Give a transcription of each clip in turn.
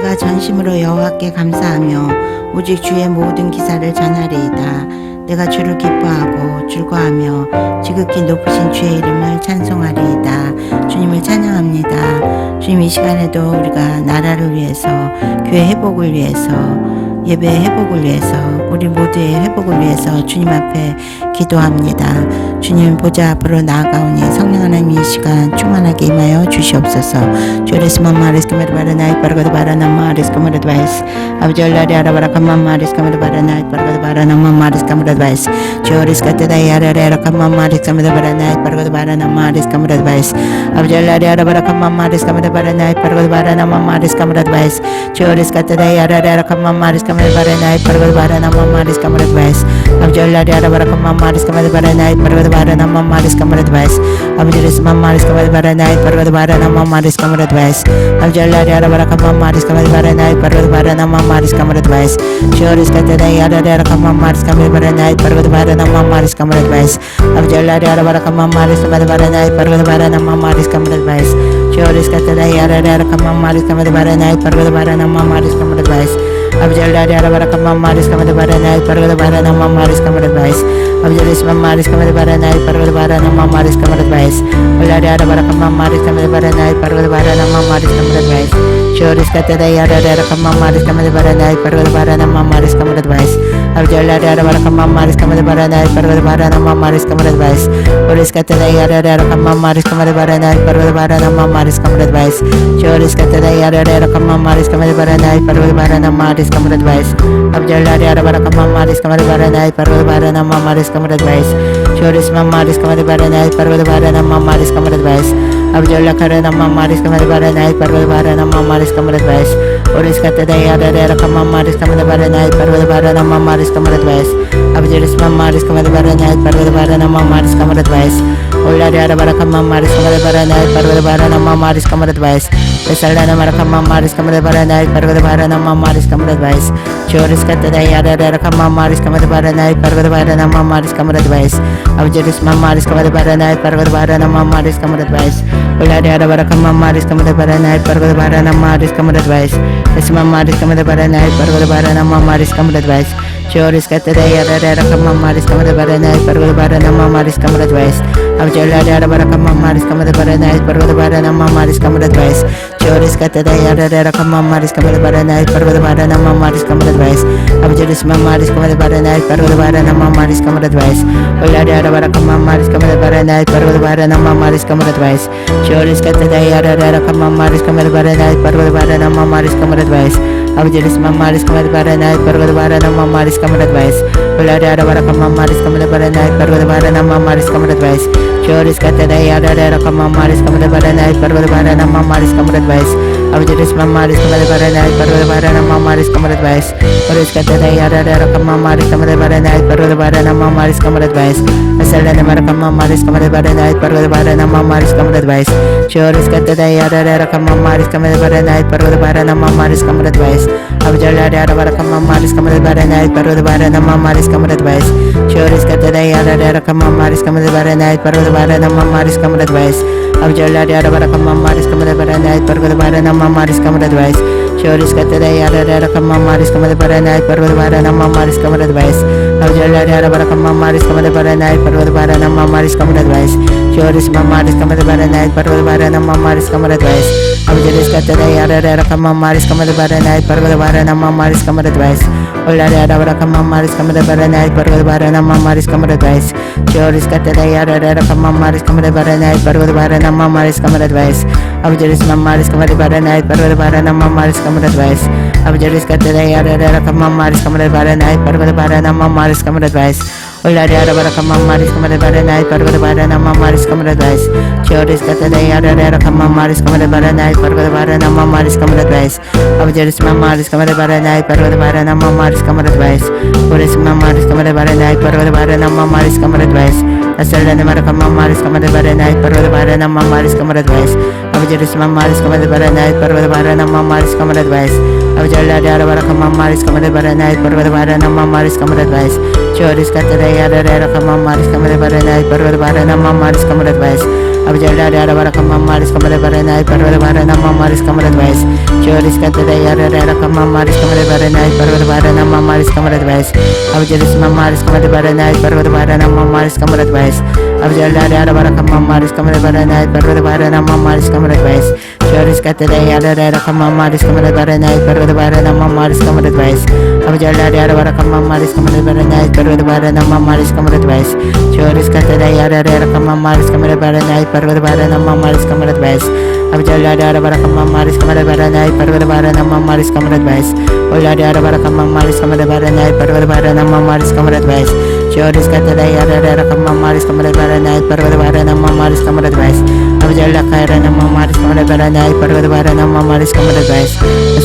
내가 전심으로 여호와께 감사하며 오직 주의 모든 기사를 전하리이다. 내가 주를 기뻐하고 즐거워하며 지극히 높으신 주의 이름을 찬송하리이다. 주님을 찬양합니다. 주님, 이 시간에도 우리가 나라를 위해서, 교회 회복을 위해서, 예배의 회복을 위해서, 우리 모두의 회복을 위해서 주님 앞에 기도합니다. 주님 보좌 앞으로 나아가오니 성령 하나님 이 시간 충만하게 임하여 주시옵소서. 주레스만 마리스카메르 바라나이 빠르고도 바라나 마리스카메르 바이스 아버지 얼라리 아라바라카만 마리스카메르 바라나이 빠르고도 바라나만 마리스카메르 바이스 주레스카테다이 아라리 아라카만 마리스카메르 바라나이 빠르고도 바라나 마리스카메르 바이스 아버지 얼라리 아라바라카만 마리스카메르 바라나이 빠르고도 바라나만 마리스카메르 바이스 주레스카테다이 아라리 아라카만 마리스카메르 바라나이 빠르고도 바라나만 마리스카메르 바이스 아버지 얼라리 아라바라카만 마리스카메르 바라나이 빠르고도 바라나만 마리스카메르 바이스 아버지 레스만 마리스카메르 바라나이 빠르고도 바라나만 마리스카메르 바이스 아버지 얼라리 아라바라카만 마리스카메르 바라나이 빠르고도 바라나만 마리스카메르 바이스 주레스카테다이 아라리 아라카만 마리스카메르 바라나이 빠르고도 바라나만 마리스카메르 바이스 아버지 얼라리 아라바라카만 마리스카메르 바라나이 빠르고도 바라나만 마리스카메르 바이스 주레스카테다이 아라리 아라카만 마리스카메르 바라나이 빠르고도 바라나만 마리스카메르 바이스 아버지 얼라리 아라바라카만 마리스카메르 바라나이 빠르고도 바라나만 마리스카메르 바이스 아버지 레스만 마리스카메르 바라나이 빠르고도 바라나만 마리스카메르 바이스 얼라리 아라바라카만 마리스카메르 바라나이 빠르고도 바라나만 마리스카메르 바이스 주레스카테다이 아라리 아라카만 마리스카메르 바라나이 빠르고도 바라나만 마리스카메르 바이스 아버지 얼라리 아라바라카만 마리스카메르 바라나이 빠르고도 바라나만 마리스카메르 바이스 주레스카테다이 아라리 아라카만 마리스카메르 바라나이 빠르고도 바라나만 마리스카메르 바이스 주레스카테다이 아라리 아라카만 마리스카메르 바라나이 빠르고도 바라나만 마리스카메르 바이스 아버지 얼라리 아라바라카만 마리스카메르 바라나이 빠르고도 바라나만 마리스카메르 바이스 주레스만 마리스카메르 바라나이 빠르고도 바라나만 마리스카메르 바이스 아버지 얼라카라나만 마리스카메르 바라나이 빠르고도 바라나만 마리스카메르 바이스 오리스카테다이 아라리 아라카만 마리스카메르 바라나이 빠르고도 바라나만 마리스카메르 바이스 아버지 레스만 마리스카메르 바라나이 빠르고도 바라나만 마리스카메르 바이스 올라리 아라바라카만 마리스카메르 바라나이 빠르고도 바라나만 마리스카메르 바이스 레살라나 마라카만 마리스카메르 바라나이 빠르고도 바라나만 마리스카메르 바이스 주레스카테다이 아라리 아라카만 마리스카메르 바라나이 빠르고도 바라나만 마리스카메르 바이스 아버지 레스만 마리스카메르 바라나이 빠르고도 바라나만 마리스카메르 바이스 올라리 아라바라카만 마리스카메르 바라나이 빠르고도 바라나만 마리스카메르 바이스 레스만 마리스카메르 바라나이 빠르고도 바라나만 마리스카메르 바이스 주레스카테다이 아라리 아라카만 마리스카메르 바라나이 빠르고도 바라나만 마리스카메르 바이스 아버지 얼라리 아라바라카만 마리스카메르 바라나이 빠르고도 바라나만 마리스카메르 바이스 주레스카테다이 아라리 아라카만 마리스카메르 바라나이 빠르고도 바라나만 마리스카메르 바이스 아버지 레스만 마리스카메르 바라나이 빠르고도 바라나만 마리스카메르 바이스 올라리 아라바라카만 마리스카메르 바라나이 빠르고도 바라나만 마리스카메르 바이스 주레스카테다이 아라리 아라카만 마리스카메르 바라나이 빠르고도 바라나만 마리스카메르 바이스 아버지 레스만 마리스카메르 바라나이 빠르고도 바라나만 마리스카메르 바이스 올라리 아라바라카만 마리스카메르 바라나이 빠르고도 바라나만 마리스카메르 바이스 주레스카테다이 아라리 아라카만 마리스카메르 바라나이 빠르고도 바라나만 마리스카메르 바이스 아버지 레스만 마리스카메르 바라나이 빠르고도 바라나만 마리스카메르 바이스 오리스카테다이 아라리 아라카만 마리스카메르 바라나이 빠르고도 바라나만 마리스카메르 바이스 레살라나 마라카만 마리스카메르 바라나이 빠르고도 바라나만 마리스카메르 바이스 주레스카테다이 아라리 아라카만 마리스카메르 바라나이 빠르고도 바라나만 마리스카메르 바이스 아버지 얼라리 아라바라카만 마리스카메르 바라나이 빠르고도 바라나만 마리스카메르 바이스 주레스카테다이 아라리 아라카만 마리스카메르 바라나이 빠르고도 바라나만 마리스카메르 바이스 아버지 얼라리 아라바라카만 마리스카메르 바라나이 빠르고도 바라나만 마리스카메르 바이스 주레스카테다이 아라리 아라카만 마리스카메르 바라나이 빠르고도 바라나만 마리스카메르 바이스 아버지 얼라리 아라바라카만 마리스카메르 바라나이 빠르고도 바라나만 마리스카메르 바이스 주레스만 마리스카메르 바라나이 빠르고도 바라나만 마리스카메르 바이스 아버지 레스카테다이 아라리 아라카만 마리스카메르 바라나이 빠르고도 바라나만 마리스카메르 바이스 올라리 아라바라카만 마리스카메르 바라나이 빠르고도 바라나만 마리스카메르 바이스 주레스카테다이 아라리 아라카만 마리스카메르 바라나이 빠르고도 바라나만 마리스카메르 바이스 아버지 레스만 마리스카메르 바라나이 빠르고도 바라나만 마리스카메르 바이스 아버지 레스카테다이 아라리 아라카만 마리스카메르 바라나이 빠르고도 바라나만 마리스카메르 바이스 올라리 아라바라카만 마리스카메르 바라나이 빠르고도 바라나만 마리스카메르 바이스 주레스카테다이 아라리 아라카만 마리스카메르 바라나이 빠르고도 바라나만 마리스카메르 바이스 아버지 레스만 마리스카메르 바라나이 빠르고도 바라나만 마리스카메르 바이스 오레스만 마리스카메르 바라나이 빠르고도 바라나만 마리스카메르 바이스 아살라나 마라카만 마리스카메르 바라나이 빠르고도 바라나만 마리스카메르 바이스 아버지 레스만 마리스카메르 바라나이 빠르고도 바라나만 마리스카메르 바이스 아버지 얼라리 아라바라카만 마리스카메르 바라나이 빠르고도 바라나만 마리스카메르 바이스 주레스카테다이 아라리 아라카만 마리스카메르 바라나이 빠르고도 바라나만 마리스카메르 바이스 Abu Jalla Dara Barakam Maris Kamada Baranai Parvadavara Maris Kamada Vice, Choris Katara Yara Rakam Maris Kamada Baranai Parvadavara Maris Kamada Vice, Abu Jalis Maris Kamada Baranai Parvadavara Maris Kamada Vice, Abu Jalla Dara Barakam Maris Kamada Baranai Parvadavara Maris Kamada Vice, Choris Katara Yara Rakam Maris Kamada Baranai Parvadavara Maris Kamada Vice, Abu Jalla Dara Barakam Maris Kamada Baranai Parvadavara Maris Kamada Vice, Choris Katara Yara Rakam Maris Kamada Baranai Parvadavara Maris Kamada Vice, Abu Jalla Dara Barakam Maris Kamada Baranai Parvadavara Maris Kamada Vice, Ola Dara Barakam Maris Kamada Baranai Parvadavara Maris Kamada Vice, Choris Katara Yara Rakam Maris Kamada Baranai Parvadavara Maris Kamada Vice, Abu Jalla Kairana Maris Kamada Baranai Parvadavara Maris Kamada Vice,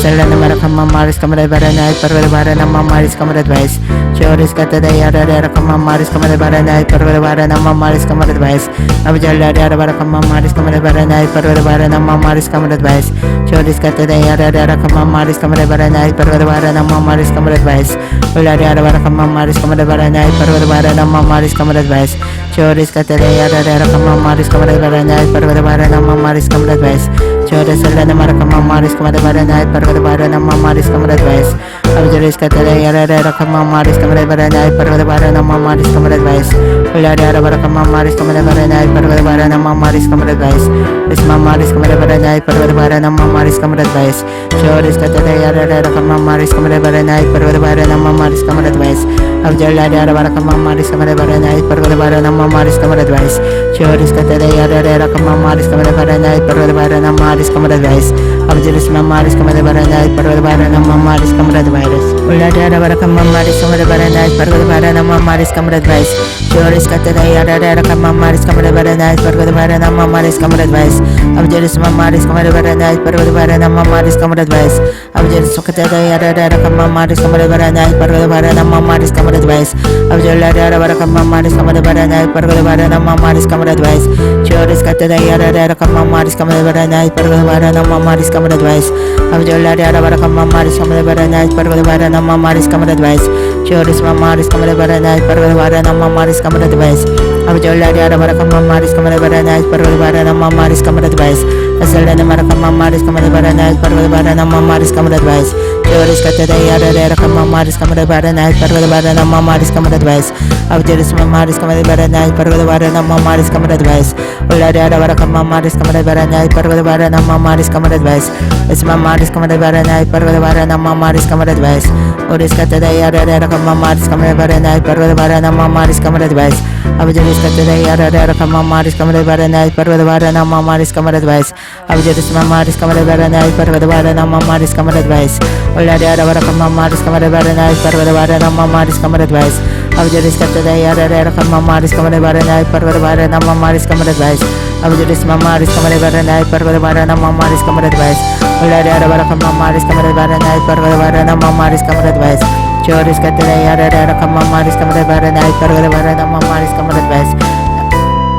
Salana Barakam Maris Kamada Baranai Parvadavara Maris Kamada Vice, Choris Katara Yara Rakam Maris Kamada Baranai Parvadavara Maris Kamada Vice, Abu Jalla Dara Barakam Maris Kamada Baranai Parvadavara Maris Kamada Vice, Choris Katara Yara Rakam Maris Kamada Baranai Parvadavara Maris Kamada Vice, Ola Dara Barakam Maris Kamada Baranai Parvadavara Maris Kamada Vice, Choris Katara Yara Rakam Maris Kamada Baranai Parvadavara Maris Kamada Vice, Choris Salana Barakam Maris Kamada Baranai Parvadavara Maris Kamada Vice, Abu Jalis Katara Yara Rakam Maris Kamada Baranai Parvadavara Maris Kamada Vice, Ola Dara Barakam Maris Kamada Baranai Parvadavara Maris Kamada Vice, Isma Maris Kamada Baranai Parvadavara Maris Kamada Vice, Choris Katara Yara Rakam Maris Kamada Baranai Parvadavara Maris Kamada Vice, Abu Jalla Dara Barakam Maris Kamada Baranai Parvadavara Maris Kamada Vice, Choris Katara Yara Rakam Maris Kamada Baranai Parvadavara Maris Kamada Vice, Abu Jalis Maris Kamada Baranai Parvadavara Maris Kamada Vice, Ola Dara Barakam Maris Kamada Baranai Parvadavara Maris Kamada Vice, Choris Katara Yara Rakam Maris Kamada Baranai Parvadavara Maris Kamada Vice, Abu Jalis Maris Kamada Baranai Parvadavara Maris Kamada Vice, Abu Jalis Katara Yara Rakam Maris Kamada Baranai Parvadavara Maris Kamada Vice, Abu Jalla Dara Barakam Maris Kamada Baranai Parvadavara Maris Kamada Vice, Choris Katara Yara Rakam Maris Kamada Baranai Parvadavara Maris Kamada Vice, Abu Jalla Dara Barakam Maris Kamada Baranai Parvadavara Maris Kamada Vice, Choris Maris Kamada Baranai Parvadavara Maris Kamada Vice, Abu Jalla Dara Barakam Maris Kamada Baranai Parvadavara Maris Kamada Vice, Asalana Barakam Maris Kamada Baranai Parvadavara Maris Kamada Vice, Choris Katara Yara Rakam Maris Kamada Baranai Parvadavara Maris Kamada Vice, Abu Jalis Maris Kamada Baranai Parvadavara Maris Kamada Vice, Ola Dara Barakam Maris Kamada Baranai Parvadavara Maris Kamada Vice, Isma Maris Kamada Baranai Parvadavara Maris Kamada Vice, Oris Katara Yara Rakam Maris Kamada Baranai Parvadavara Maris Kamada Vice, Abu Jalis Katara Yara Rakam Maris Kamada Baranai Parvadavara Maris Kamada Vice, Abu Jalis Maris Kamada Baranai Parvadavara Maris Kamada Vice, Ola Dara Barakam Maris Kamada Baranai Parvadavara Maris Kamada Vice, Abu Jalis Katara Yara Rakam Maris Kamada Baranai Parvadavara Maris Kamada Vice, Abu Jalis Maris Kamada Baranai Parvadavara Maris Kamada Vice, Ola Dara Barakam Maris Kamada Baranai Parvadavara Maris Kamada Vice, Choris Katara Yara Rakam Maris Kamada Baranai Parvadavara Maris Kamada Vice,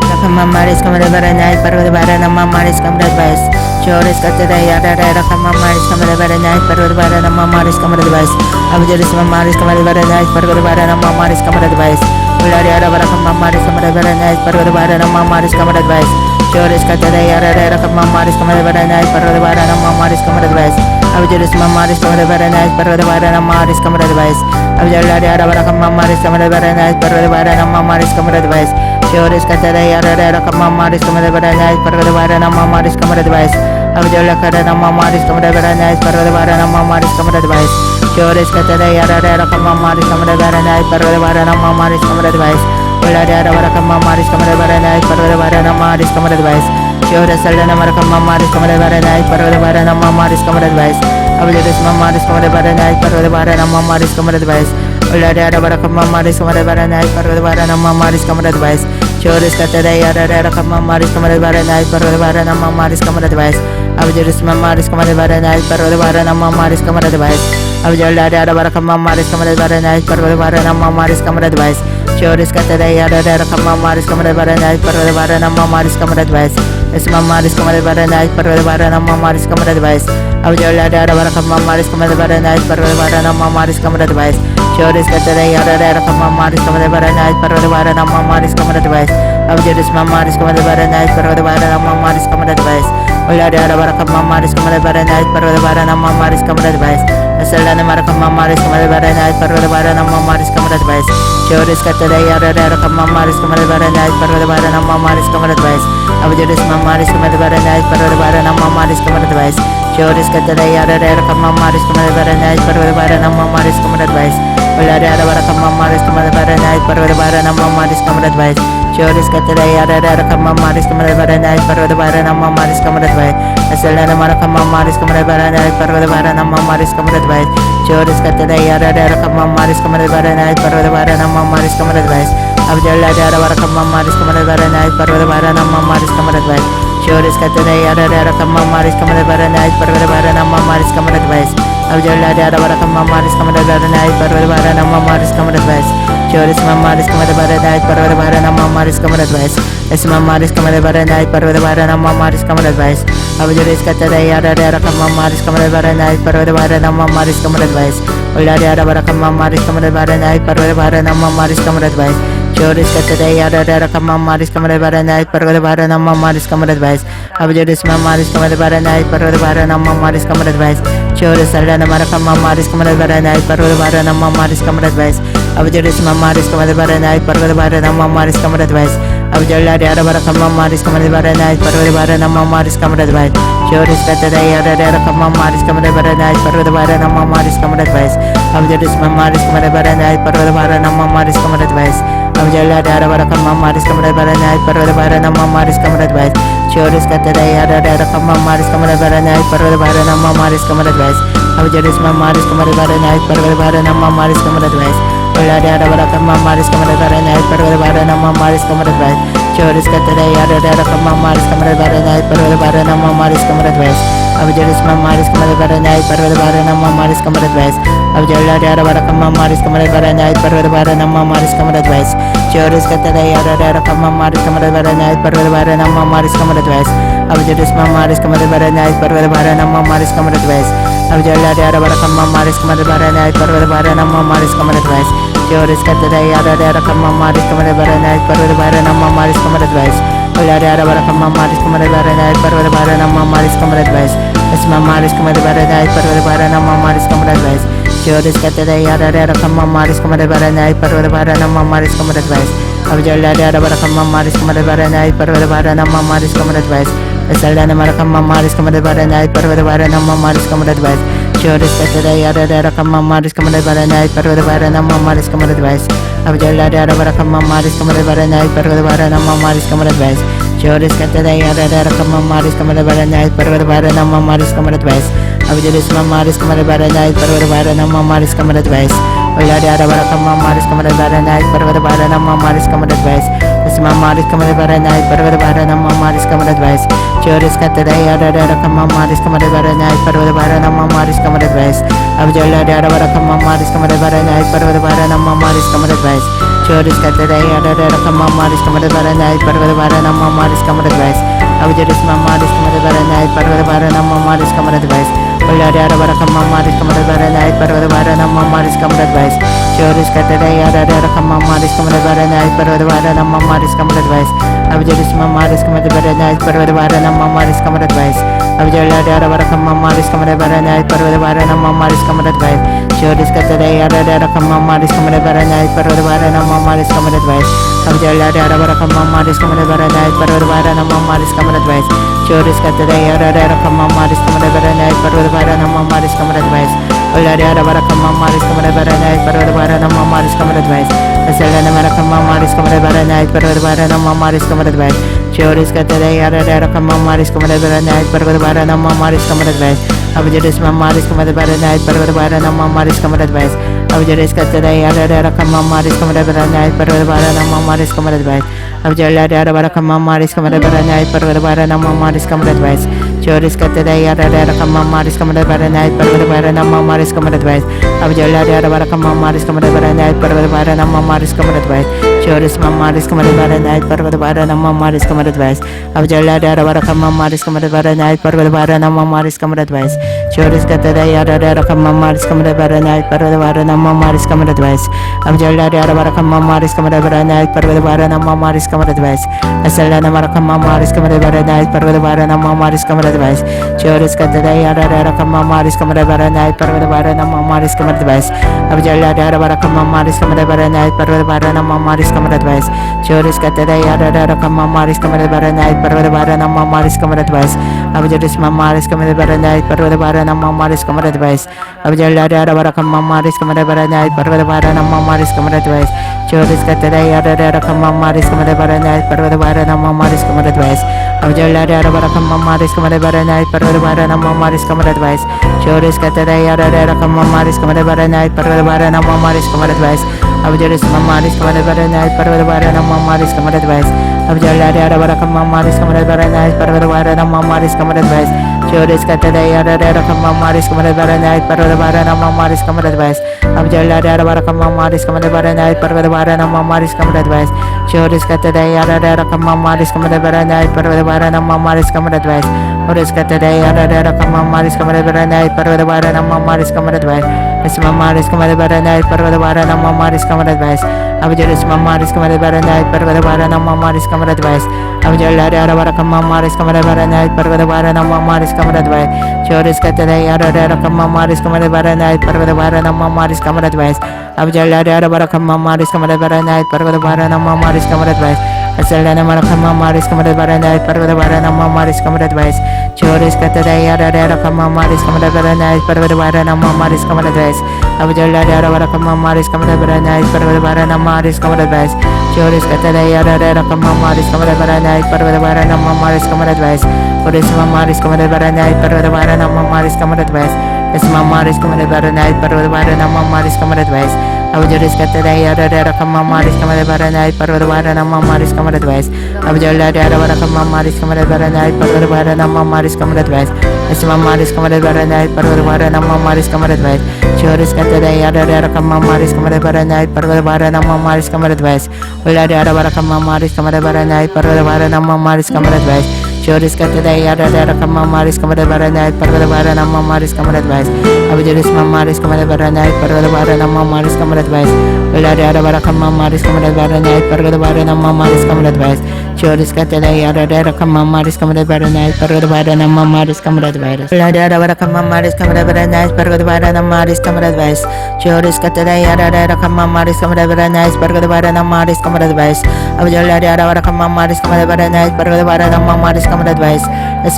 Rakam Maris Kamada Baranai Parvadavara Maris Kamada Vice, Choris Katara Yara Rakam Maris Kamada Baranai Parvadavara Maris Kamada Vice, Abu Jalis Maris Kamada Baranai Parvadavara Maris Kamada Vice, Ola Dara Barakam Maris Kamada Baranai Parvadavara Maris Kamada Vice, Choris Katara Yara Rakam Maris Kamada Baranai Parvadavara Maris Kamada Vice, Abu Jalis Maris Kamada Baranai Parvadavara Maris Kamada Vice, Abu Jalla Dara Barakam Maris Kamada Baranai Parvadavara Maris Kamada Vice, Choris Katara Yara Rakam Maris Kamada Baranai Parvadavara Maris Kamada Vice, Abu Jalla Karana Maris Kamada Baranai Parvadavara Maris Kamada Vice, Choris Katara Yara Rakam Maris Kamada Baranai Parvadavara Maris Kamada Vice, Ola Dara Barakam Maris Kamada Baranai Parvadavara Maris Kamada Vice, Choris Salana Barakam Maris Kamada Baranai Parvadavara Maris Kamada Vice, Abu Jalis Maris Kamada Baranai Parvadavara Maris Kamada Vice, Ola Dara Barakam Maris Kamada Baranai Parvadavara Maris Kamada Vice, Choris Katara Yara Rakam Maris Kamada Baranai Parvadavara Maris Kamada Vice, Abu Jalis Maris Kamada Baranai Parvadavara Maris Kamada Vice, Abu Jalla Dara Barakam Maris Kamada Baranai Parvadavara Maris Kamada Vice, Choris Katara Yara Rakam Maris Kamada Baranai Parvadavara Maris Kamada Vice, Isma Maris Kamada Baranai Parvadavara Maris Kamada Vice, Abu Jalla Dara Barakam Maris Kamada Baranai Parvadavara Maris Kamada Vice, Choris Katara Yara Rakam Maris Kamada Baranai Parvadavara Maris Kamada Vice, Abjadis mamaris kamada baranai parvada barana mamaris kamada device. Ulari ara barakam mamaris kamada baranai parvada barana mamaris kamada device. Asalana marakam mamaris kamada baranai parvada barana mamaris kamada device. Choris katada ara rakam mamaris kamada baranai parvada barana mamaris kamada device. Abjadis mamaris kamada baranai parvada barana mamaris kamada device. Choris katada ara rakam mamaris kamada baranai parvada barana mamaris kamada device. Ulari ara barakam mamaris kamada baranai parvada barana mamaris kamada device. Choris katada ara rakam mamaris kamada baranai parvada barana mamaris kamada device. Asalana marakam mamaris kamada baranai parvada barana mamaris kamada device. Choris katada ara rakam mamaris kamada baranai parvada barana mamaris kamada device. Abjalla ara barakam mamaris kamada baranai parvada barana mamaris kamada device. Choris katada ara rakam mamaris kamada baranai parvada barana mamaris kamada device. Abjalla ara barakam mamaris kamada baranai parvada barana mamaris kamada device. Choris mamaris kamada baranai parvada barana mamaris kamada device. Es mamaris kamada baranai parvada barana mamaris kamada device. Abjuris katada ara rakam mamaris kamada baranai parvada barana mamaris kamada device. Ulari ara barakam mamaris kamada baranai parvada barana mamaris kamada device. Choris katada ara rakam mamaris kamada baranai parvada barana mamaris kamada device. Abjuris mamaris kamada baranai parvada barana mamaris kamada device. Choris alana marakam mamaris kamada baranai parvada barana mamaris kamada device. Abjuris mamaris kamada baranai parvada barana mamaris kamada device. Abjalla ara barakam mamaris kamada baranai parvada barana mamaris kamada device. Choris katada ara rakam mamaris kamada baranai parvada barana mamaris kamada device. Abjuris mamaris kamada baranai parvada barana mamaris kamada device. Abjalla ara barakam mamaris kamada baranai parvada barana mamaris kamada device. Choris katada ara rakam mamaris kamada baranai parvada barana mamaris kamada device. Abjuris mamaris kamada baranai parvada barana mamaris kamada device. Ulari ara barakam mamaris kamada baranai parvada barana mamaris kamada device. Choris katada ara rakam mamaris kamada baranai parvada barana mamaris kamada device. Abjuris mamaris kamada baranai parvada barana mamaris kamada device. Abjalla ara barakam mamaris kamada baranai parvada barana mamaris kamada device. Choris katada ara rakam mamaris kamada baranai parvada barana mamaris kamada device. Abjuris mamaris kamada baranai parvada barana mamaris kamada device. Abjalla ara barakam mamaris kamada baranai parvada barana mamaris kamada device. Choris katada ara rakam mamaris kamada baranai parvada barana mamaris kamada device. Ulari ara barakam mamaris kamada baranai parvada barana mamaris kamada device. Es mamaris kamada baranai parvada barana mamaris kamada device. Choris katada ara rakam mamaris kamada baranai parvada barana mamaris kamada device. Abjalla ara barakam mamaris kamada baranai parvada barana mamaris kamada device. Asalana marakam mamaris kamada baranai parvada barana mamaris kamada device. Choris katada ara rakam mamaris kamada baranai parvada barana mamaris kamada device. Abjalla ara barakam mamaris kamada baranai parvada barana mamaris kamada device. Choris katada ara rakam mamaris kamada baranai parvada barana mamaris kamada device. Abjuris mamaris kamada baranai parvada barana mamaris kamada device. Ulari ara barakam mamaris kamada baranai parvada barana mamaris kamada device. Es mamaris kamada baranai parvada barana mamaris kamada device. Choris katada ara rakam mamaris kamada baranai parvada barana mamaris kamada device. Abjalla ara barakam mamaris kamada baranai parvada barana mamaris kamada device. Choris katada ara rakam mamaris kamada baranai parvada barana mamaris kamada device. Abjuris mamaris kamada baranai parvada barana mamaris kamada device. Ulari ara barakam mamaris kamada baranai parvada barana mamaris kamada device. Choris katada ara rakam mamaris kamada baranai parvada barana mamaris kamada device. Abjuris mamaris kamada baranai parvada barana mamaris kamada device. Abjalla ara barakam mamaris kamada baranai parvada barana mamaris kamada device. Choris katada ara rakam mamaris kamada baranai parvada barana mamaris kamada device. Abjalla ara barakam mamaris kamada baranai parvada barana mamaris kamada device. Choris katada ara rakam mamaris kamada baranai parvada barana mamaris kamada device. Ulari ara barakam mamaris kamada baranai parvada barana mamaris kamada device. Asalana marakam mamaris kamada baranai parvada barana mamaris kamada device. Choris katada ara rakam mamaris kamada baranai parvada barana mamaris kamada device. Abjuris mamaris kamada baranai parvada barana mamaris kamada device. Abjuris katada ara rakam mamaris kamada baranai parvada barana mamaris kamada device. Abjalla ara barakam mamaris kamada baranai parvada barana mamaris kamada device. Choris katada ara rakam mamaris kamada baranai parvada barana mamaris kamada device. Abjalla ara barakam mamaris kamada baranai parvada barana mamaris kamada device. Choris mamaris kamada baranai parvada barana mamaris kamada device. Abjalla ara barakam mamaris kamada baranai parvada barana mamaris kamada device. Joris katada yada yada kamamaris kamada barana parvada barana mamaris kamada advice. Abjala yada barakamaris kamada barana parvada barana mamaris kamada advice. Asalana marakamaris kamada barana parvada barana mamaris kamada advice. Joris katada yada yada kamamaris kamada barana parvada barana mamaris kamada advice. Abjala yada barakamaris kamada barana parvada barana mamaris kamada advice. Joris katada yada yada kamamaris kamada barana parvada barana mamaris kamada advice. Abjalis mamaris kamada barana parvada barana mamaris kamada advice. Abjala yada barakamaris kamada barana parvada barana mamaris kamada advice. Joris katada yada yada kamamaris kamada barana parvada barana mamaris kamada advice. Abjala yada barakamaris kamada barana parvada barana mamaris kamada advice. Joris katada yada yada kamamaris kamada barana parvada barana mamaris kamada advice. Abjalis mamaris kamada barana parvada barana mamaris kamada advice. Abjala yada barakamaris kamada barana parvada barana mamaris kamada advice. Joris katada yada yada kamamaris kamada barana parvada barana mamaris kamada advice. Abjala yada barakamaris kamada barana parvada barana mamaris kamada advice. Joris katada yada yada kamamaris kamada barana parvada barana mamaris kamada advice. Joris katada yada yada kamamaris kamada barana parvada barana mamaris kamada advice. Mamaris kamada barana parvada barana mamaris kamada advice. Abjalis mamaris kamada barana parvada barana mamaris kamada advice. Abjala yada barakamaris kamada barana parvada barana mamaris kamada advice. Joris katada yada yada kamamaris kamada barana parvada barana mamaris kamada advice. Abjala yada barakamaris kamada barana parvada barana mamaris kamada advice. Asalana marakamaris kamada barana parvada barana mamaris kamada advice. Joris katada yada yada kamamaris kamada barana parvada barana mamaris kamada advice. Abjala yada barakamaris kamada barana parvada barana mamaris kamada advice. Joris katada yada yada kamamaris kamada barana parvada barana mamaris kamada advice. Joris mamaris kamada barana parvada barana mamaris kamada advice. Mamaris kamada barana parvada barana mamaris kamada advice. Abjalis katada yada yada kamamaris kamada barana parvada barana mamaris kamada advice. Abjala yada barakamaris kamada barana parvada barana mamaris kamada advice. Mamaris kamada barana parvada barana mamaris kamada advice. Joris katada yada yada kamamaris kamada barana parvada barana mamaris kamada advice. Ulla yada barakamaris kamada barana parvada barana mamaris kamada advice. Joris katada yada yada kamamaris kamada barana parvada barana mamaris kamada advice. Abjalis mamaris kamada barana parvada barana mamaris kamada advice. Ulla yada barakamaris kamada barana parvada barana mamaris kamada advice. Joris katada yada yada kamamaris kamada barana parvada barana mamaris kamada advice. Ulla yada barakamaris kamada barana parvada barana mamaris kamada advice. Joris katada yada yada kamamaris kamada barana parvada barana mamaris kamada advice. Abjala yada barakamaris kamada barana parvada barana mamaris kamada advice.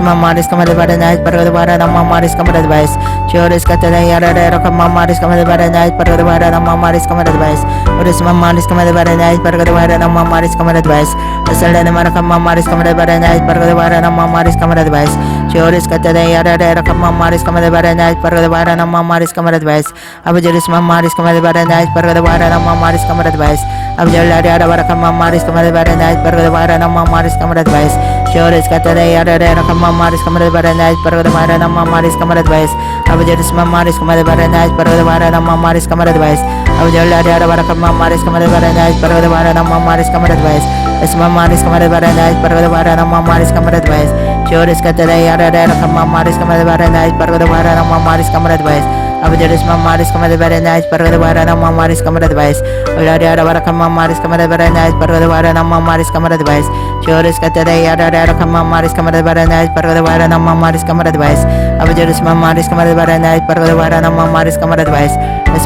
Mamaris kamada barana parvada barana mamaris kamada advice. Joris katada yada yada kamamaris kamada barana parvada barana mamaris kamada advice. Joris mamaris kamada barana parvada barana mamaris kamada advice. Asalana marakamaris kamada barana parvada barana mamaris kamada advice. Joris katada yada yada kamamaris kamada barana parvada barana mamaris kamada advice. Abjalis mamaris kamada barana parvada barana mamaris kamada advice. Abjala yada barakamaris kamada barana parvada barana mamaris kamada advice. Joris katada yada yada kamamaris kamada barana parvada barana mamaris kamada advice. Abjalis mamaris kamada barana parvada barana mamaris kamada advice. Abjala yada barakamaris kamada barana parvada barana mamaris kamada advice. Mamaris kamada barana parvada barana mamaris kamada advice. Joris katada yada yada kamamaris kamada barana parvada barana mamaris kamada advice. Abjalis mamaris kamada barana parvada barana mamaris kamada advice. Ulla yada barakamaris kamada barana parvada barana mamaris kamada advice. Joris katada yada yada kamamaris kamada barana parvada barana mamaris kamada advice. Abjalis mamaris kamada barana parvada barana mamaris kamada advice.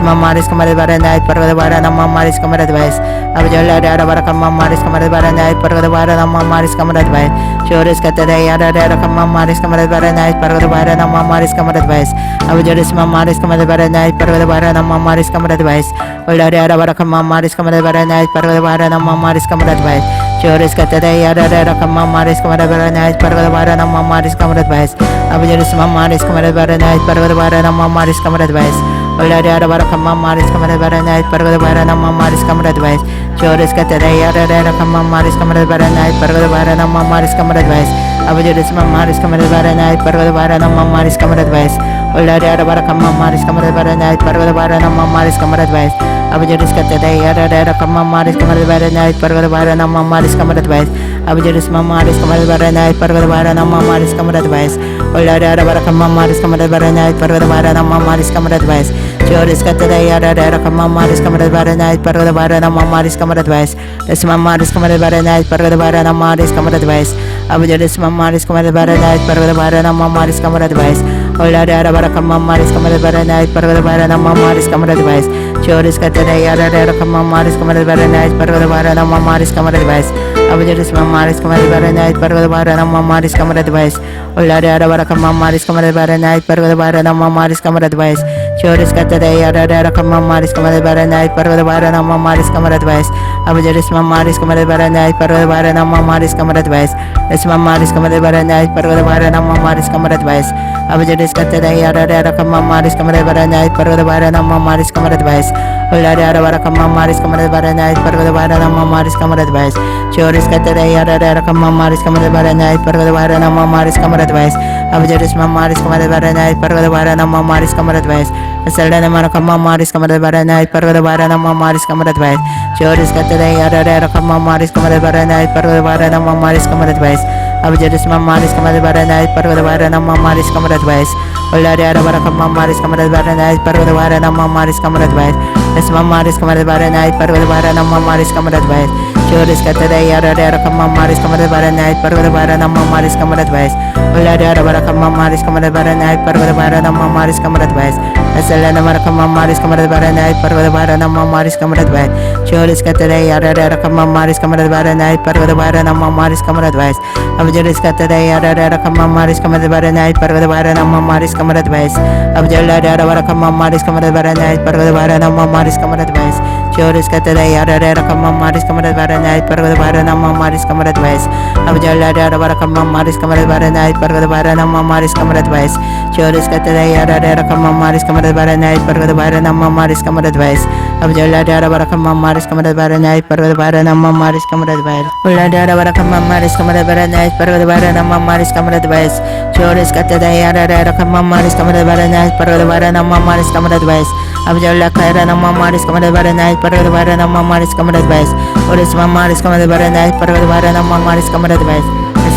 Mamaris kamada barana parvada barana mamaris kamada advice. Abjala yada barakamaris kamada barana parvada barana mamaris kamada advice. Joris katada yada yada kamamaris kamada barana parvada barana mamaris kamada advice. Abjalis mamaris kamada barana parvada barana mamaris kamada advice. Ulla yada barakamaris kamada barana parvada barana mamaris kamada advice. Joris katada yada yada kamamaris kamada barana parvada barana mamaris kamada advice. Abjalis mamaris kamada barana parvada barana mamaris kamada advice. Ulla yada barakamaris kamada barana parvada barana mamaris kamada advice. Joris katada yada yada kamamaris kamada barana parvada barana mamaris kamada advice. Abjalis mamaris kamada barana parvada barana mamaris kamada advice. Ulla yada barakamaris kamada barana parvada barana mamaris kamada advice. Abjalis katada yada yada kamamaris kamada barana parvada barana mamaris kamada advice. Abjalis mamaris kamada barana parvada barana mamaris kamada advice. Olarara Barakamaris Kamadabara Parvadavara Mamaris Kamadadvice. Joris Katayara Kamamaris Kamadabara Parvadavara Mamaris Kamadadvice. The Mamaris Kamadabara Parvadavara Maris Kamadadvice. Abujalis Mamaris Kamadabara Parvadavara Mamaris Kamadadvice. Olarara Barakamaris Kamadabara Parvadavara Mamaris Kamadadvice. Joris Katayara Kamamaris Kamadabara Parvadavara Mamaris Kamadadvice. Abujalis Mamaris Kamadabara Parvadavara Mamaris Kamadadvice. Olarara Barakamaris Kamadabara Parvadavara Mamaris Kamadadvice. Joris Katayara Kamamaris Kamadabara Parvadavara Mamaris Kamadadvice. Abujalis Mamaris Kamadabara Parvadavara Mamaris Kamadadvice. This Mamaris Kamadabara Parvadavara Mamaris Kamadadvice. Abujalis Katayara Kamamaris Kamadabara Parvadavara Mamaris Kamadadvice. Olarara Barakamaris Kamadabara Parvadavara Mamaris Kamadadvice. Joris Katayara Kamamaris Kamadabara Parvadavara Mamaris Kamadadvice. Abujalis Mamaris Kamadabara Parvadavara Mamaris Kamadadvice. Asaldana Marakamaris Kamadabara Parvadavara Mamaris Kamadadvice. Joris Katayara Kamamaris Kamadabara Parvadavara Mamaris Kamadadvice. Abujalis Mamaris Kamadabara Parvadavara Mamaris Kamadadvice. Olarara Barakamaris Kamadabara Parvadavara Mamaris Kamadadvice. This Mamaris Kamadabara Parvadavara Mamaris Kamadadvice. Joris Katayara Kamamaris Kamadabara Parvadavara Mamaris Kamadadvice. Olarara Barakamaris Kamadabara Parvadavara Mamaris Kamadadvice. Asalana Marakamaris Kamadabara Parvadavara Mamaris Kamadadvice. Joris Katayara Kamamaris Kamadabara Parvadavara Mamaris Kamadadvice. Abujalis Katayara Kamamaris Kamadabara Parvadavara Mamaris Kamadadvice. Abujalara Barakamaris Kamadabara Parvadavara Mamaris Kamadadvice. Joris Katayara Kamamaris Kamadabara Parvadavara Mamaris Kamadadvice. Abujalara Barakamaris Kamadabara Parvadavara Mamaris Kamadadvice. Joris Katayara Kamamaris Kamadabara Parvadavara Mamaris Kamadadvice. Abujalara Barakamaris Kamadabara Parvadavara Mamaris Kamadadvice. Uladara Barakamaris Kamadabara Parvadavara Mamaris Kamadadvice. Joris Katayara Kamamaris Kamadabara Parvadavara Mamaris Kamadadvice. Abujalara Kaira Mamaris Kamadabara Parvadavara Mamaris Kamadadvice. Oris Mamaris Kamadabara Parvadavara Mamaris Kamadadvice.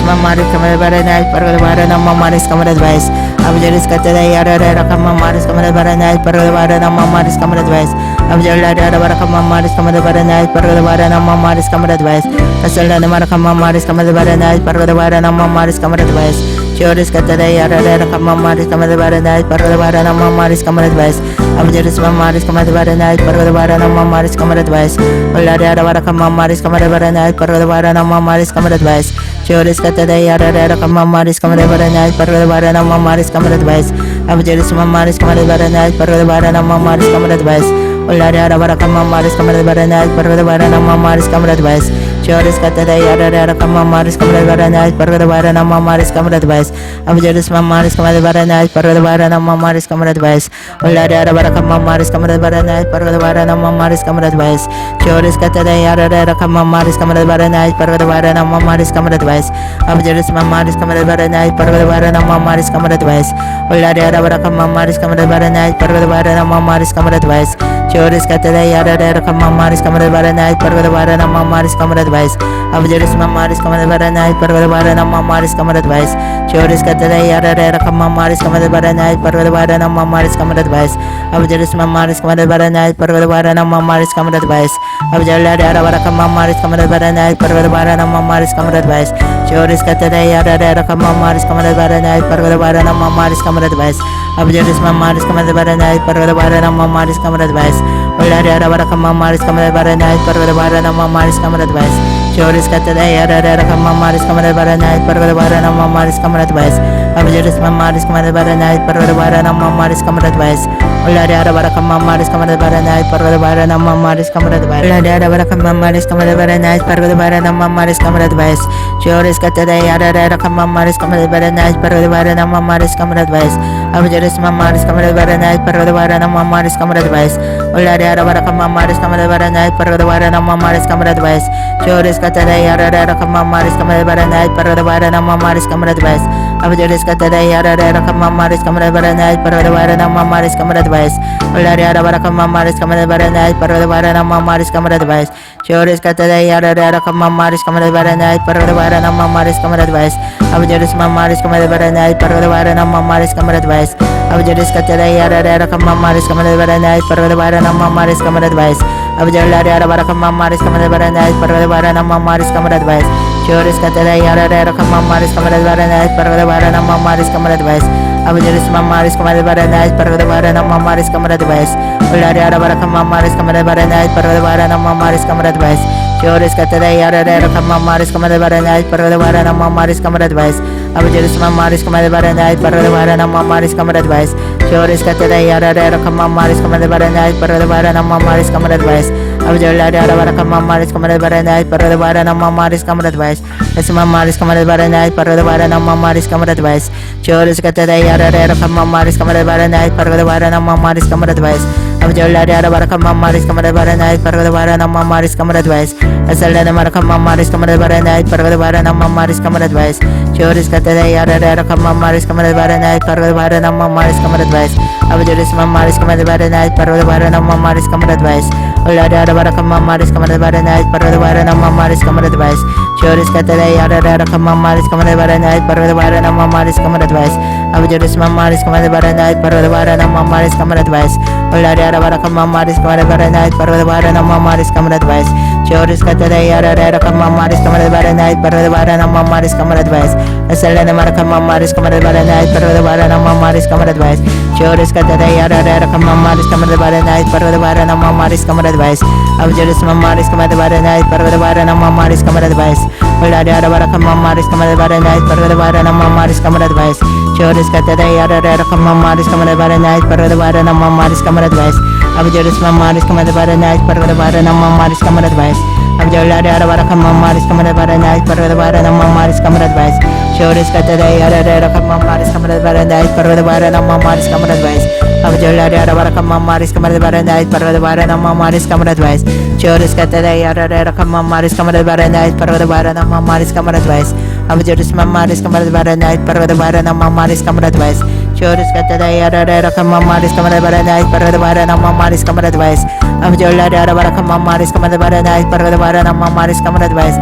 Mamaris Kamadabara Parvadavara Mamaris Kamadadvice. Abujalis Katayara Kamamaris Kamadabara Parvadavara Mamaris Kamadadvice. Abujalara Barakamaris Kamadabara Parvadavara Mamaris Kamadadvice. Asalana Marakamaris Kamadabara Parvadavara Mamaris Kamadadvice. Joris Katayara Kamamaris Kamadabara Parvadavara Mamaris Kamadadvice. Abujalis Mamaris Kamadabara Parvadavara Mamaris Kamadadvice. Olarara Barakamaris Kamadabara Parvadavara Mamaris Kamadadvice. Joris Katayara Kamamaris Kamadabara Parvadavara Mamaris Kamadadvice. Abujalis Mamaris Kamadabara Parvadavara Mamaris Kamadadvice. Olarara Barakamaris Kamadabara Parvadavara Mamaris Kamadadvice. Joris Katayara Kamamaris Kamadabara Parvadavara Mamaris Kamadadvice. Abujalis Mamaris Kamadabara Parvadavara Mamaris Kamadadvice. Olarara Barakamaris Kamadabara Parvadavara Mamaris Kamadadvice. Joris Katayara Kamamaris Kamadabara Parvadavara Mamaris Kamadadvice. Abujalis Mamaris Kamadabara Parvadavara Mamaris Kamadadvice. Olarara Barakamaris Kamadabara Parvadavara Mamaris Kamadadvice. Joris Katayara Kamamaris Kamadabara Parvadavara Mamaris Kamadadvice. Abujalis Mamaris Kamadabara Parvadavara Mamaris Kamadadvice. Joris Katayara Kamamaris Kamadabara Parvadavara Mamaris Kamadadvice. Abujalis Mamaris Kamadabara Parvadavara Mamaris Kamadadvice. Abujalara Barakamaris Kamadabara Parvadavara Mamaris Kamadadvice. Joris Katayara Kamamaris Kamadabara Parvadavara Mamaris Kamadadvice. Abujalis Mamaris Kamadabara Parvadavara Mamaris Kamadadvice. Olarara Barakamaris Kamadabara Parvadavara Mamaris Kamadadvice. Joris Katayara Kamamaris Kamadabara Parvadavara Mamaris Kamadadvice. Abujalis Mamaris Kamadabara Parvadavara Mamaris Kamadadvice. Olarara Barakamaris Kamadabara Parvadavara Mamaris Kamadadvice. Olarara Barakamaris Kamadabara Parvadavara Mamaris Kamadadvice. Joris Katayara Kamamaris Kamadabara Parvadavara Mamaris Kamadadvice. Abujalis Mamaris Kamadabara Parvadavara Mamaris Kamadadvice. Olarara Barakamaris Kamadabara Parvadavara Mamaris Kamadadvice. Joris Katayara Kamamaris Kamadabara Parvadavara Mamaris Kamadadvice. Abuja rescatada yara kamamaris kamara barana parvada varana mamaris kamara advice. Ulari yara kamamaris kamara barana parvada varana mamaris kamara advice. Chores katada yara kamamaris kamara barana parvada varana mamaris kamara advice. Abuja mamaris kamara barana parvada varana mamaris kamara advice. Abuja rescatada yara kamamaris kamara barana parvada varana mamaris kamara advice. Abuja yara kamamaris kamara barana parvada varana mamaris kamara advice. Chores katada yara kamamaris kamara barana parvada varana mamaris kamara advice. Abuja mamaris kamara barana parvada varana mamaris kamara advice. Ulari yara kamamaris kamara barana parvada varana mamaris kamara advice. Chores katada yara kamamaris kamara barana parvada varana mamaris kamara advice. Abuja mamaris kamara barana parvada varana mamaris kamara advice. Chores katada yara kamamaris kamara barana parvada varana mamaris kamara advice. Abuja yara kamamaris kamara barana parvada varana mamaris kamara advice. Mamaris kamara barana parvada varana mamaris kamara advice. Chores katada yara kamamaris kamara barana parvada varana mamaris kamara advice. Abuja yara kamamaris kamara barana parvada varana mamaris kamara advice. Asalana kamamaris kamara barana parvada varana mamaris kamara advice. Chores katada yara kamamaris kamara barana parvada varana mamaris kamara advice. Abuja mamaris kamara barana parvada varana mamaris kamara advice. Ulari yara kamamaris kamara barana parvada varana mamaris kamara advice. Chores katada yara kamamaris kamara barana parvada varana mamaris kamara advice. Abuja mamaris kamara barana parvada varana mamaris kamara advice. Ulari yara kamamaris kamara barana parvada varana mamaris kamara advice. Chores katada yara kamamaris kamara barana parvada varana mamaris kamara advice. Asalana kamamaris kamara barana parvada varana mamaris kamara advice. Chores katada yara kamamaris kamara barana parvada varana mamaris kamara advice. Abuja mamaris kamara barana parvada varana mamaris kamara advice. Ulari yara kamamaris kamara barana parvada varana mamaris kamara advice. Chores katada yara kamamaris kamara barana parvada varana mamaris kamara advice. Abuja mamaris kamara barana parvada varana mamaris kamara advice. Abuja yara kamamaris kamara barana parvada varana mamaris kamara advice. Chores katada yara kamamaris kamara barana parvada varana mamaris kamara advice. Abuja yara kamamaris kamara barana parvada varana mamaris kamara advice. Chores katada yara kamamaris kamara barana parvada varana mamaris kamara advice. Abuja mamaris kamara barana parvada varana mamaris kamara advice. Chores katada yara kamamaris kamara barana parvada varana mamaris kamara advice. Abuja yara kamamaris kamara barana parvada varana mamaris kamara advice.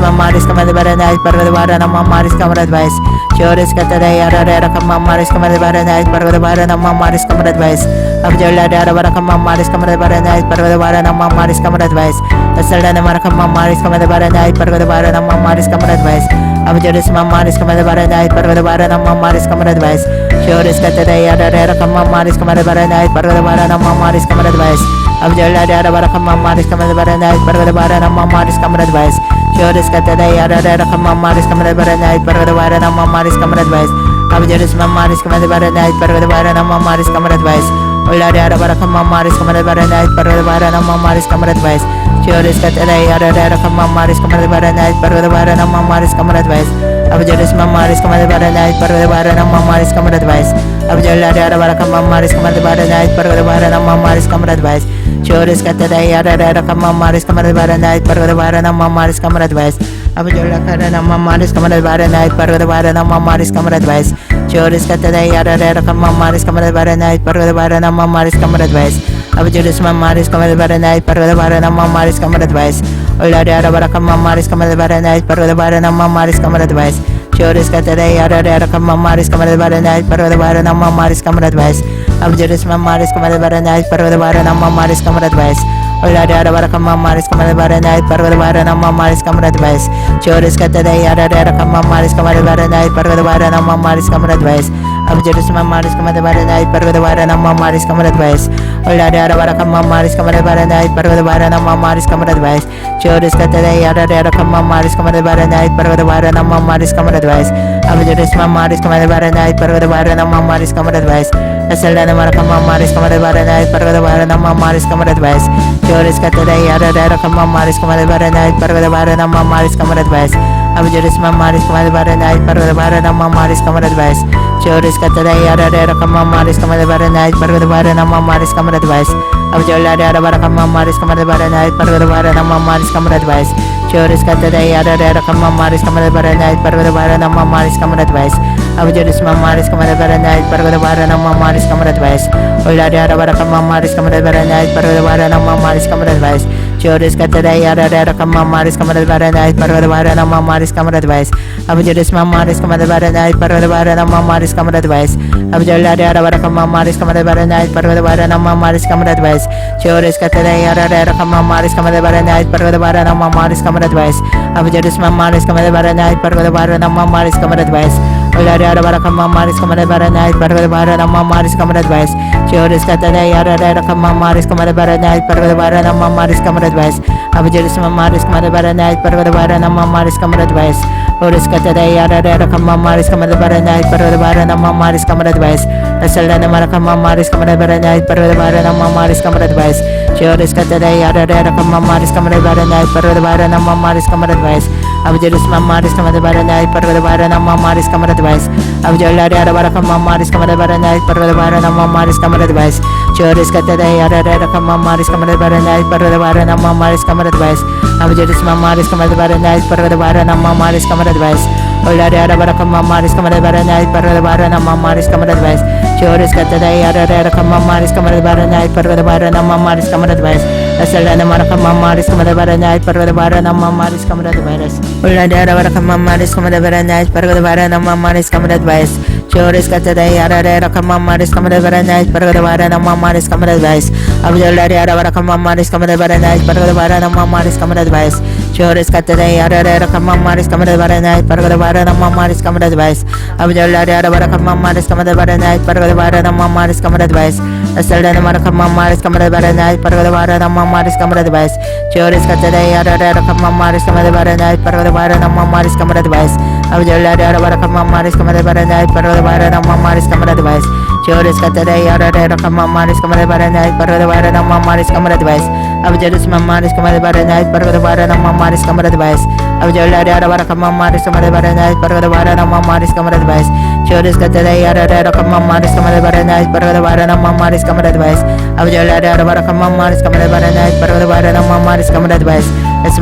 Mamaris kamara barana parvada varana mamaris kamara advice. Chores katada yara kamamaris kamara barana parvada varana mamaris kamara advice. Abuja yara kamamaris kamara barana parvada varana mamaris kamara advice. Asalana kamamaris kamara barana parvada varana mamaris kamara advice. Abuja mamaris kamara barana parvada varana mamaris kamara advice. Chores katada yara kamamaris kamara barana parvada varana mamaris kamara advice. Abuja yara kamamaris kamara barana parvada varana mamaris kamara advice. Chores katada yara kamamaris kamara barana parvada varana mamaris kamara advice. Abuja mamaris kamara barana parvada varana mamaris kamara advice. Ulari yara kamamaris kamara barana parvada varana mamaris kamara advice. Chores katada yara kamamaris kamara barana parvada varana mamaris kamara advice. Abuja mamaris kamara barana parvada varana mamaris kamara advice. Abuja yara kamamaris kamara barana parvada varana mamaris kamara advice. Chores katada yara kamamaris kamara barana parvada varana mamaris kamara advice. Abuja mamaris kamara barana parvada varana mamaris kamara advice. Chores katada yara kamamaris kamara barana parvada varana mamaris kamara advice. Abuja mamaris kamara barana parvada varana mamaris kamara advice. Ulari yara kamamaris kamara barana parvada varana mamaris kamara advice. Chores katada yara kamamaris kamara barana parvada varana mamaris kamara advice. Abuja mamaris kamara barana parvada varana mamaris kamara advice. Ulari yara kamamaris kamara barana parvada varana mamaris kamara advice. Chores katada yara kamamaris kamara barana parvada varana mamaris kamara advice. Abuja mamaris kamara barana parvada varana mamaris kamara advice. Ulari yara kamamaris kamara barana parvada varana mamaris kamara advice. Chores katada yara kamamaris kamara barana parvada varana mamaris kamara advice. Abuja mamaris kamara barana parvada varana mamaris kamara advice. Asalana kamamaris kamara barana parvada varana mamaris kamara advice. Chores katada yara kamamaris kamara barana parvada varana mamaris kamara advice. Abuja mamaris kamara barana parvada varana mamaris kamara advice. Chores katada yara kamamaris kamara barana parvada varana mamaris kamara advice. Abuja yara kamamaris kamara barana parvada varana mamaris kamara advice. Chores katada yara kamamaris kamara barana parvada varana mamaris kamara advice. Abujelis mamaris kamada baranait pargada barana mamaris kamada advice. Olari arabara kamamaris kamada baranait pargada barana mamaris kamada advice. Chores katada yara kamamaris kamada baranait pargada barana mamaris kamada advice. Abujelis mamaris kamada baranait pargada barana mamaris kamada advice. Abujolari arabara kamamaris kamada baranait pargada barana mamaris kamada advice. Chores katada yara kamamaris kamada baranait pargada barana mamaris kamada advice. Abujelis mamaris kamada baranait pargada barana mamaris kamada advice. Olari arabara kamamaris kamada baranait pargada barana mamaris kamada advice. Chores katada yara kamamaris kamada baranait pargada barana mamaris kamada advice. Abujelis mamaris kamada baranait pargada barana mamaris kamada advice. Chores katada yara kamamaris kamada baranait pargada barana mamaris kamada advice. Asalana mara kamamaris kamada baranait pargada barana mamaris kamada advice. Chores katada yara kamamaris kamada baranait pargada barana mamaris kamada advice. Abujelis mamaris kamada baranait pargada barana mamaris kamada advice. Abujolari arabara kamamaris kamada baranait pargada barana mamaris kamada advice. Chores katada yara kamamaris kamada baranait pargada barana mamaris kamada advice. Abujelis mamaris kamada baranait pargada barana mamaris kamada advice. Olari arabara kamamaris kamada baranait pargada barana mamaris kamada advice. Chores katada yara kamamaris kamada baranait pargada barana mamaris kamada advice. Asalana mara kamamaris kamada baranait pargada barana mamaris kamada advice. Olari arabara kamamaris kamada baranait pargada barana mamaris kamada advice. Chores katada yara kamamaris kamada baranait pargada barana mamaris kamada advice. Abujolari arabara kamamaris kamada baranait pargada barana mamaris kamada advice. Chores katada yara kamamaris kamada baranait pargada barana mamaris kamada advice. Abujolari arabara kamamaris kamada baranait pargada barana mamaris kamada advice. Asalana mara kamamaris kamada baranait pargada barana mamaris kamada advice. Chores katada yara kamamaris kamada baranait pargada barana mamaris kamada advice. Abujolari arabara kamamaris kamada baranait pargada barana mamaris kamada advice. Chores katada yara kamamaris kamada baranait pargada barana mamaris kamada advice. Abujelis mamaris kamada baranait pargada barana mamaris kamada advice. Abujolari arabara kamamaris kamada baranait pargada barana mamaris kamada advice. Chores katada yara kamamaris kamada baranait pargada barana mamaris kamada advice. Abujolari arabara kamamaris kamada baranait pargada barana mamaris kamada advice.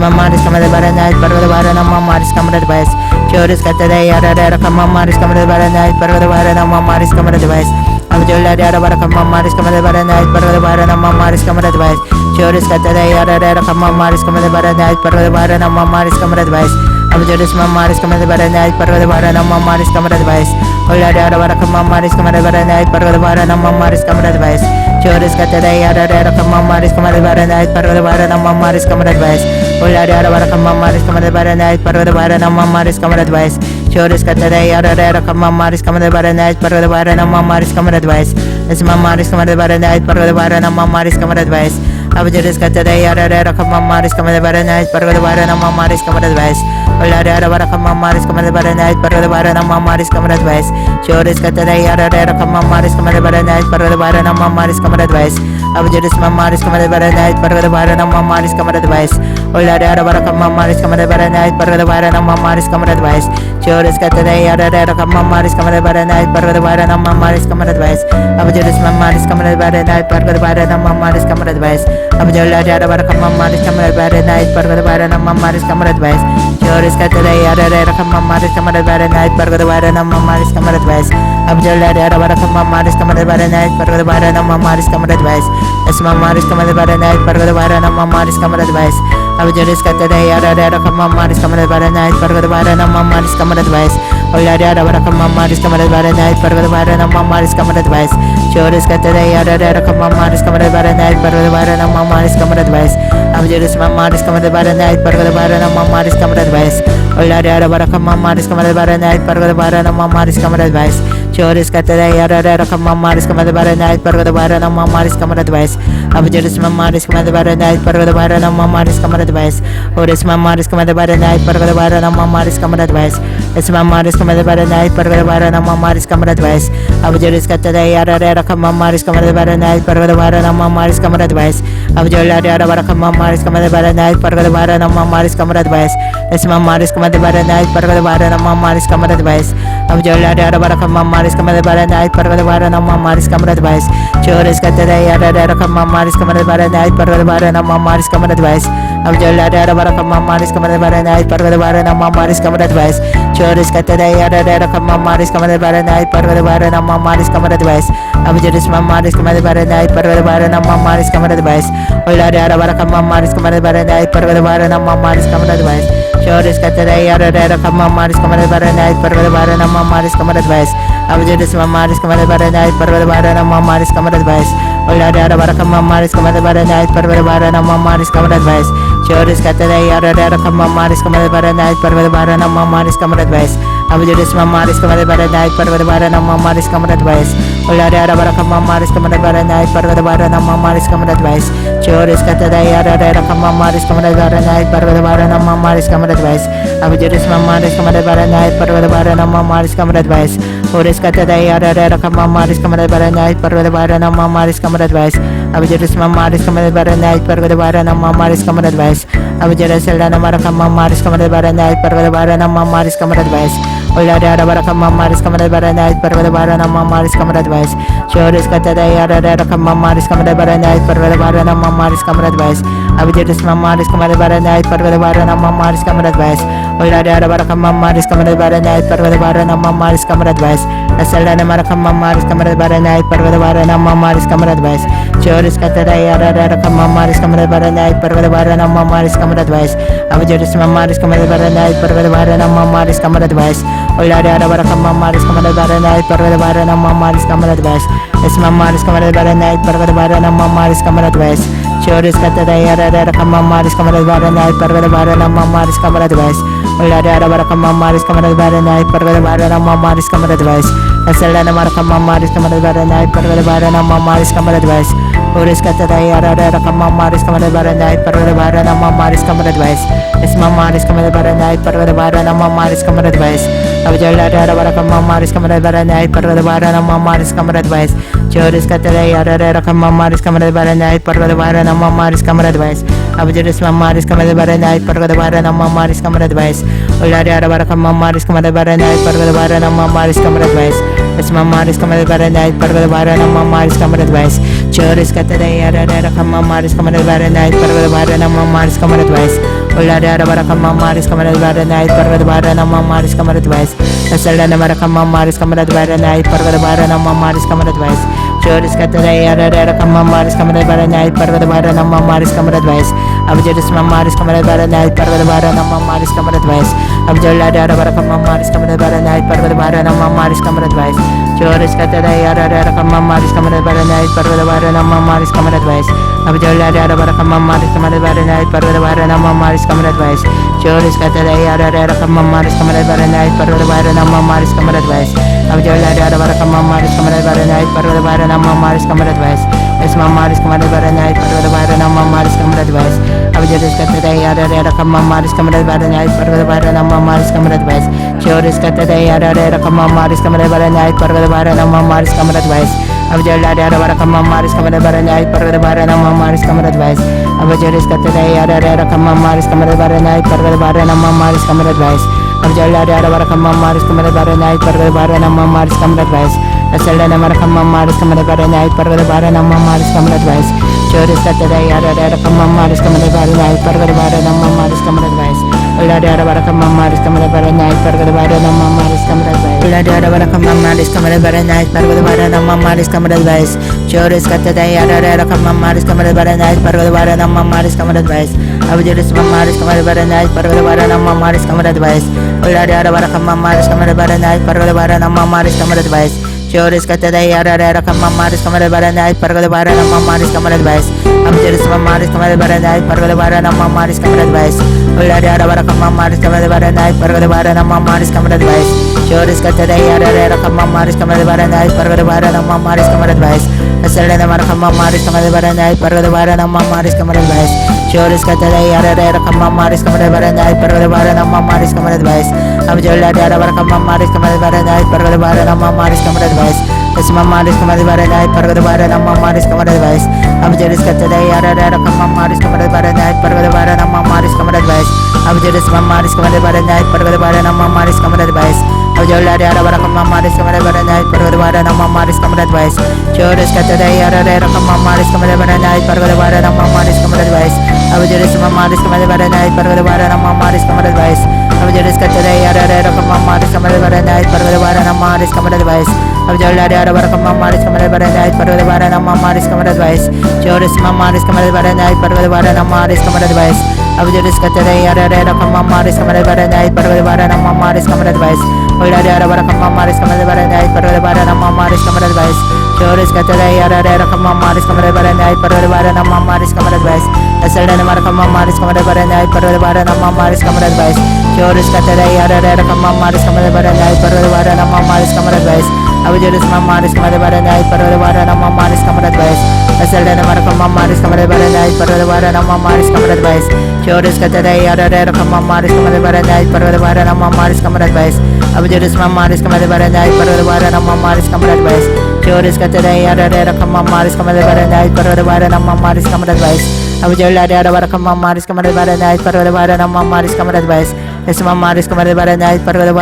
Mamaris kamada baranait pargada barana mamaris kamada advice. Chores katada yara kamamaris kamada baranait pargada barana mamaris kamada advice. Abujolari arabara kamamaris kamada baranait pargada barana mamaris kamada advice. Chores katada yara kamamaris kamada baranait pargada barana mamaris kamada advice. Abujelis mamaris kamada baranait pargada barana mamaris kamada advice. Olari arabara kamamaris kamada baranait pargada barana mamaris kamada advice. Chores katada yara kamamaris kamada baranait pargada barana mamaris kamada advice. Olari arabara kamamaris kamada baranait pargada barana mamaris kamada advice. Chores katada yara kamamaris kamada baranait pargada barana mamaris kamada advice. Mamaris kamada baranait pargada barana mamaris kamada advice. Abujelis katada yara kamamaris kamada baranait pargada barana mamaris kamada advice. Olari arabara kamamaris kamada baranait pargada barana mamaris kamada advice. Chores katada yara kamamaris kamada baranait pargada barana mamaris kamada advice. Abujelis mamaris kamada baranait pargada barana mamaris kamada advice. Olari arabara kamamaris kamada baranait pargada barana mamaris kamada advice. Chores katada yara kamamaris kamada baranait pargada barana mamaris kamada advice. Abujelis mamaris kamada baranait pargada barana mamaris kamada advice. Abujolari arabara kamamaris kamada baranait pargada barana mamaris kamada advice. Chores katada yara kamamaris kamada baranait pargada barana mamaris kamada advice. Abujolari arabara kamamaris kamada baranait pargada barana mamaris kamada advice. Mamaris kamada baranait pargada barana mamaris kamada advice. Abujelis katada yara kamamaris kamada baranait pargada barana mamaris kamada advice. Olari arabara kamamaris kamada baranait pargada barana mamaris kamada advice. Chores katada yara kamamaris kamada baranait pargada barana mamaris kamada advice. Abujelis mamaris kamada baranait pargada barana mamaris kamada advice. Olari arabara kamamaris kamada baranait pargada barana mamaris kamada advice. Chores katada yara kamamaris kamada baranait pargada barana mamaris kamada advice. Abujelis mamaris kamada baranait pargada barana mamaris kamada advice. Ores mamaris kamada baranait pargada barana mamaris kamada advice. Mamaris kamada baranait pargada barana mamaris kamada advice. Abujelis katada yara kamamaris kamada baranait pargada barana mamaris kamada advice. Abujolari arabara kamamaris kamada baranait pargada barana mamaris kamada advice. Mamaris kamada baranait pargada barana mamaris kamada advice. Abujolari arabara kamamaris maris kamada bara night parvada bara nama maris kamada advice. Chores katada yara dara kama maris kamada bara night parvada bara nama maris kamada advice. Abjala dara bara kama maris kamada bara night parvada bara nama maris kamada advice. Chores katada yara dara kama maris kamada bara night parvada bara nama maris kamada advice. Abjaris maris kamada bara night parvada bara nama maris kamada advice. Ola dara bara kama maris kamada bara night parvada bara nama maris kamada advice. Chores katada yara dara kama maris kamada bara night parvada bara nama maris kamada advice. Abjaris maris kamada bara night parvada bara nama maris kamada advice. Ola dara bara kama maris kamada bara night parvada bara nama maris kamada advice. Chores katada yara dara kama maris kamada bara night parvada bara nama maris kamada advice. Abjaris maris kamada bara night parvada bara nama maris kamada advice. Ola dara bara kama maris kamada bara night parvada bara nama maris kamada advice. Chores katada yara dara kama maris kamada bara night parvada bara nama maris kamada advice. Abjaris maris kamada bara night parvada bara nama maris kamada advice. Ores katada yara dara kama maris kamada bara night parvada bara nama maris kamada advice. Abjaris maris kamada bara night parvada bara nama maris kamada advice. Abjaris selana mara kama maris kamada bara night parvada bara nama maris kamada advice. Ola dara bara kama maris kamada bara night parvada bara nama maris kamada advice. Chores katada yara dara kama maris kamada bara night parvada bara nama maris kamada advice. Abjaris maris kamada bara night parvada bara nama maris kamada advice. Ola dara bara kama maris kamada bara night parvada bara nama maris kamada advice. Selana mara kama maris kamada bara night parvada bara nama maris kamada advice. Chores katada yara dara kama maris kamada bara night parvada bara nama maris kamada advice. Abjaris maris kamada bara night parvada bara nama maris kamada advice. Ola dara bara kama maris kamada bara night parvada bara nama maris kamada advice. Esma maris kamada bara night parvada bara nama maris kamada advice. Chores katada yara dara kama maris kamada bara night parvada bara nama maris kamada advice. Ola dara bara kama maris kamada bara night parvada bara nama maris kamada advice. Selana mara kama maris kamada bara night parvada bara nama maris kamada advice. Ores katada yara dara kama maris kamada bara night parvada bara nama maris kamada advice. Esma maris kamada bara night parvada bara nama maris kamada advice. Abjala dara bara kama maris kamada bara night parvada bara nama maris kamada advice. Chores katada yara dara kama maris kamada bara night parvada bara nama maris kamada advice. Abjaris maris kamada bara night parvada bara nama maris kamada advice. Ola dara bara kama maris kamada bara night parvada bara nama maris kamada advice. Esma maris kamada bara night parvada bara nama maris kamada advice. Chores katada yara dara kama maris kamada bara night parvada bara nama maris kamada advice. Ola dara bara kama maris kamada bara night parvada bara nama maris kamada advice. Selana mara kama maris kamada bara night parvada bara nama maris kamada advice. Chores katada yara dara kama maris kamada bara night parvada bara nama maris kamada advice. Abjaris maris kamada bara night parvada bara nama maris kamada advice. Abjala dara bara kama maris kamada bara night parvada bara nama maris kamada advice. Chores katada yara dara kama maris kamada bara night parvada bara nama maris kamada advice. Abjala dara bara kama maris kamada bara night parvada bara nama maris kamada advice. Chores katada yara dara kama maris kamada bara night parvada bara nama maris kamada advice. Abjala dara bara kama maris kamada bara night parvada bara nama maris kamada advice. Esma maris kamada bara night parvada bara nama maris kamada advice. Abjaris katada yara dara kama maris kamada bara night parvada bara nama maris kamada advice. Chores katada yara dara kama maris kamada bara night parvada bara nama maris kamada advice. Abjala dara bara kama maris kamada bara night parvada bara nama maris kamada advice. Abjaris katada yara dara kama maris kamada bara night parvada bara nama maris kamada advice. Abjala dara bara kama maris kamada bara night parvada bara nama maris kamada advice. Selana mara kama maris kamada bara night parvada bara nama maris kamada advice. Chores katada yara dara kama maris kamada bara night parvada bara nama maris kamada advice. Ola dara bara kama maris kamada bara night parvada bara nama maris kamada advice. Ola dara bara kama maris kamada bara night parvada bara nama maris kamada advice. Chores katada yara dara kama maris kamada bara night parvada bara nama maris kamada advice. Abjaris maris kamada bara night parvada bara nama maris kamada advice. Ola dara bara kama maris kamada bara night parvada bara nama maris kamada advice. Chores katada yara dara kama maris kamada bara night parvada bara nama maris kamada advice. Abjaris maris kamada bara night parvada bara nama maris kamada advice. Ola dara bara kama maris kamada bara night parvada bara nama maris kamada advice. Chores katada yara dara kama maris kamada bara night parvada bara nama maris kamada advice. Selana mara kama maris kamada bara night parvada bara nama maris kamada advice. Chores katada yara dara kama maris kamada bara night parvada bara nama maris kamada advice. Abjala dara bara kama maris kamada bara night parvada bara nama maris kamada advice. Esma maris kamada bara night parvada bara nama maris kamada advice. Abjaris katada yara dara kama maris kamada bara night parvada bara nama maris kamada advice. Abjaris maris kamada bara night parvada bara nama maris kamada advice. Abjolari Arabara Maris Kamara Night Parvara Maris Kamara Advice. Chores Katadai Arara Maris Kamara Night Parvara Maris Kamara Advice. Abjuris Maris Kamara Night Parvara Maris Kamara Advice. Abjuris Katadai Arara Maris Kamara Night Parvara Maris Kamara Advice. Abjolari Arabara Maris Kamara Night Parvara Maris Kamara Advice. Chores Maris Kamara Night Parvara Maris Kamara Advice. Abjuris Katadai Arara Maris Kamara Night Parvara Maris Kamara Advice. Olari Arabara Maris Kamara Night Parvara Maris Kamara Advice. Chores Katadai Arara Maris Kamara Night Parvara Maris Kamara Advice. Asaldan Markama Maris Kamara Night Parvara Maris Kamara Advice. Chores Katadai Arara Maris Kamara Night Parvara Maris Kamara Advice. Abjuris Maris Kamara Night Parvara Maris Kamara Advice. Asaldan Markama Maris Kamara Night Parvara Maris Kamara Advice. Chores Katadai Arara Maris Kamara Night Parvara Maris Kamara Advice. Abjuris Maris Kamara Night Parvara Maris Kamara Advice. Chores Katadai Arara Maris Kamara Night Parvara Maris Kamara Advice. Abjolari Arabara Maris Kamara Night Parvara Maris Kamara Advice. Esma Maris Kamara Night Parvara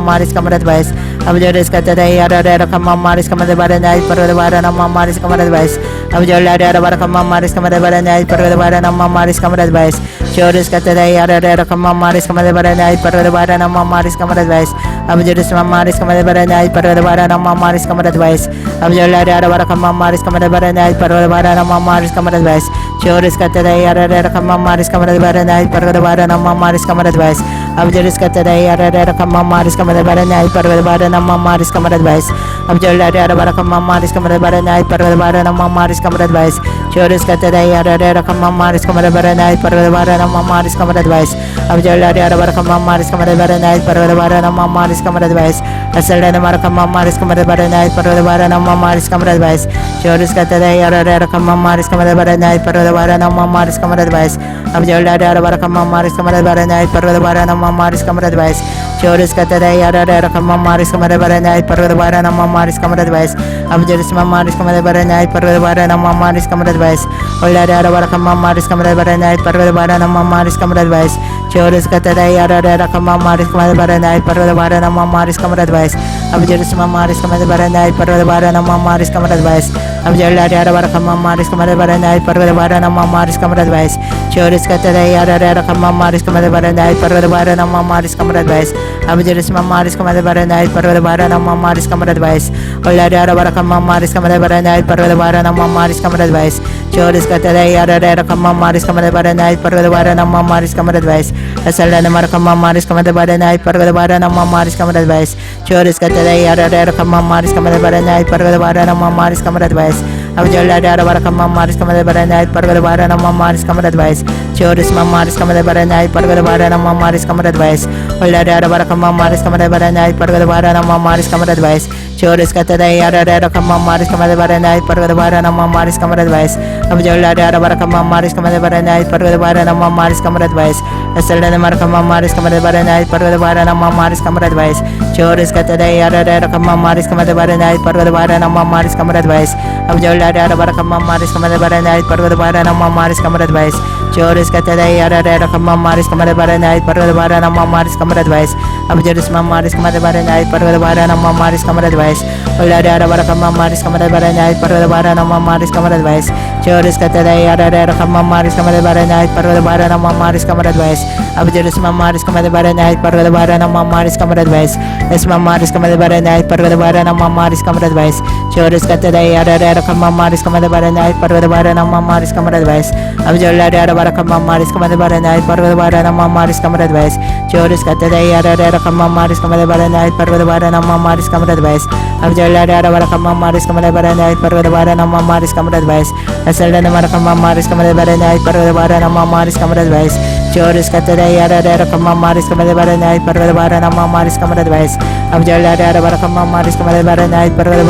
Maris Kamara Advice. Abjuris Katadai Arara Maris Kamara Night Parvara Maris Kamara Advice. Abjolari Arabara Maris Kamara Night Parvara Maris Kamara Advice. Chores Katadai Arara Maris Kamara Night Parvara Maris Kamara Advice. Abjuris Maris Kamara Night Parvara Maris Kamara Advice. Abjolari Arabara Maris Kamara Night Parvara Maris Kamara Advice. Chores Katadai Arara Maris Kamara Night Parvara Maris Kamara Advice. Abjuris Katadai Arara Maris Kamara Night Parvara Maris Kamara Advice. Abjolari Arabara Maris Kamara Night Parvara Maris Kamara Advice. Chores Katadai Arara Maris Kamara Night Parvara Maris Kamara Advice. Abjolari Arabara Maris Kamara Night Parvara Maris Kamara Advice. Asaldan Markama Maris Kamara Night Parvara Maris Kamara Advice. Chores Katadai Arara Maris Kamara Night Parvara Maris Kamara Advice. Abjolari Arabara Maris Kamara Night Parvara Maris Kamara Advice. Chores Katadai Arara Maris Kamara Night Parvara Maris Kamara Advice. Abjuris Maris Kamara Night Parvara Maris Kamara Advice. Olari Arabara Maris Kamara Night Parvara Maris Kamara Advice. Chores Katadai Arara Maris Kamara Night Parvara Maris Kamara Advice. Abjuris Maris Kamara Night Parvara Maris Kamara Advice. Abjolari Arabara Maris Kamara Night Parvara Maris Kamara Advice. Chores Katadai Arara Maris Kamara Night Parvara Maris Kamara Advice. Abjuris Maris Kamara Night Parvara Maris Kamara Advice. Olari Arabara Maris Kamara Night Parvara Maris Kamara Advice. Chores Katadai Arara Maris Kamara Night Parvara Maris Kamara Advice. Asaldan Markama Maris Kamara Night Parvara Maris Kamara Advice. Chores Katadai Arara Maris Kamara Night Parvara Maris Kamara Advice. Abjolari Arabara Maris Kamara Night Parvara Maris Kamara Advice. Chores Maris Kamara Night Parvara Maris Kamara Advice. Olari Arabara Maris Kamara Night Parvara Maris Kamara Advice. Chores Katadai Arara Maris Kamara Night Parvara Maris Kamara Advice. Abjolari Arabara Maris Kamara Night Parvara Maris Kamara Advice. Asaldan Markama Maris Kamara Night Parvara Maris Kamara Advice. Chores Katadai Arara Maris Kamara Night Parvara Maris Kamara Advice. Abjolari Arabara Maris Kamara Night Parvara Maris Kamara Advice. Chores Katadai Arara Maris Kamara Night Parvara Maris Kamara Advice. Abjuris Maris Kamara Night Parvara Maris Kamara Advice. Olari Arabara Maris Kamara Night Parvara Maris Kamara Advice. Chores Katadai Arara Maris Kamara Night Parvara Maris Kamara Advice. Abjuris Maris Kamara Night Parvara Maris Kamara Advice. Esma Maris Kamara Night Parvara Maris Kamara Advice. Chores Katadai Arara Maris Kamara Night Parvara Maris Kamara Advice. Abjolari Arabara Maris Kamara Night Parvara Maris Kamara Advice. Chores Katadai Arara Maris Kamara Night Parvara Maris Kamara Advice. Abjolari Arabara Maris Kamara Night Parvara Maris Kamara Advice. Asaldan Markama Maris Kamara Night Parvara Maris Kamara Advice. Chores Katadai Arara Maris Kamara Night Parvara Maris Kamara Advice. Abjolari Arabara Maris Kamara Night Parvara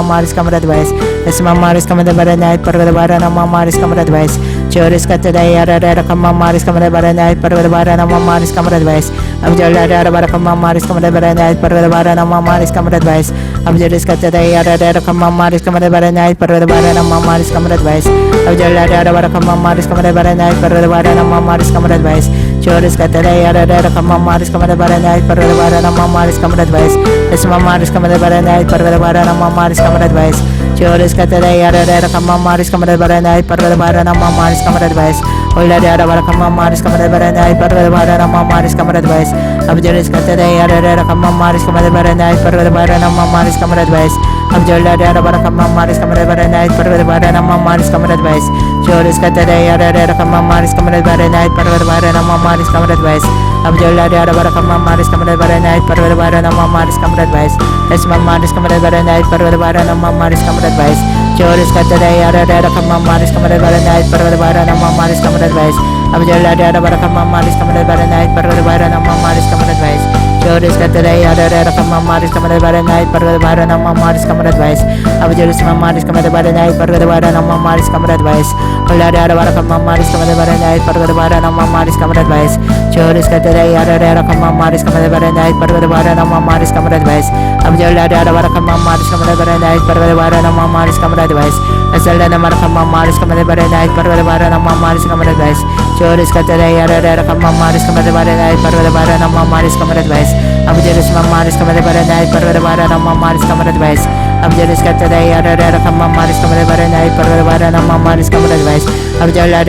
Maris Kamara Advice. Esma Maris Kamara Night Parvara Maris Kamara Advice. Chores Katadai Arara Maris Kamara Night Parvara Maris Kamara Advice. Abjolari Arabara Maris Kamara Night Parvara Maris Kamara Advice. Abjaris Katadai Ada Kamamaris Kamadabaranai Parvadabara Mamaris Kamadadvice Abjala Kamamaris Kamadabaranai Parvadabara Mamaris Kamadadvice Choris Katadai Ada Kamamaris Kamadabaranai Parvadabara Mamaris Kamadadvice Esmamaris Kamadabaranai Parvadabara Mamaris Kamadadvice Choris Katadai Ada Kamamaris Kamadabaranai Parvadabara Mamaris Kamadadvice Ulada Kamamaris Kamadabaranai Parvadabara Mamaris Kamadadvice Abjaris Katadai Ada Kamamaris Kamadabaranai Parvadabara Mamaris Kamadadvice Abjala Kamamaris Kamadabaranai Parvadabara Mamaris Kamadadvice Choris Katadai Ada Kamamaris Kamadabaranai Parvadabara Mamaris Kamadadvice Abjala Kamamaris Kamadabaranai Parvadabara Mamaris Kamadadvice Esmamaris Kamadabaranai Parvadabara Mamaris Kamadadvice Choris Katadai Ada Kamamaris Kamadabaranai Parvadabara Mamaris Kamadadvice Abjala Kamamaris Kamadabaranai Parvadabara Mamaris Kamadadvice Choris Katadai Ada Kamamaris Kamadabaranai Parvadabara Mamaris Kamadadvice Abjalis Mamaris Kamadabaranai Parvadabara Mamaris Kamadadvice Ulada Kamamaris Kamadabaranai Parvadabara Mamaris Kamadadvice Choris Katadai Ada Kamamaris Kamadabaranai Parvadabara Mamaris Kamadadvice Abjala Kamamaris Kamadabaranai Parvadabara Mamaris Kamadadvice Asala Kamamaris Kamadabaranai Parvadabara Mamaris Kamadadvice Choris Katadai Ada Kamamaris Kamadabaranai Parvadabara Mamaris Kamadadvice Abjalis Mamaris Kamadabaranai Parvadabara Mamaris Kamadadvice Abjalis Katadai Ada Kamamaris Kamadabaranai Parvadabara Mamaris Kamadadvice Abjala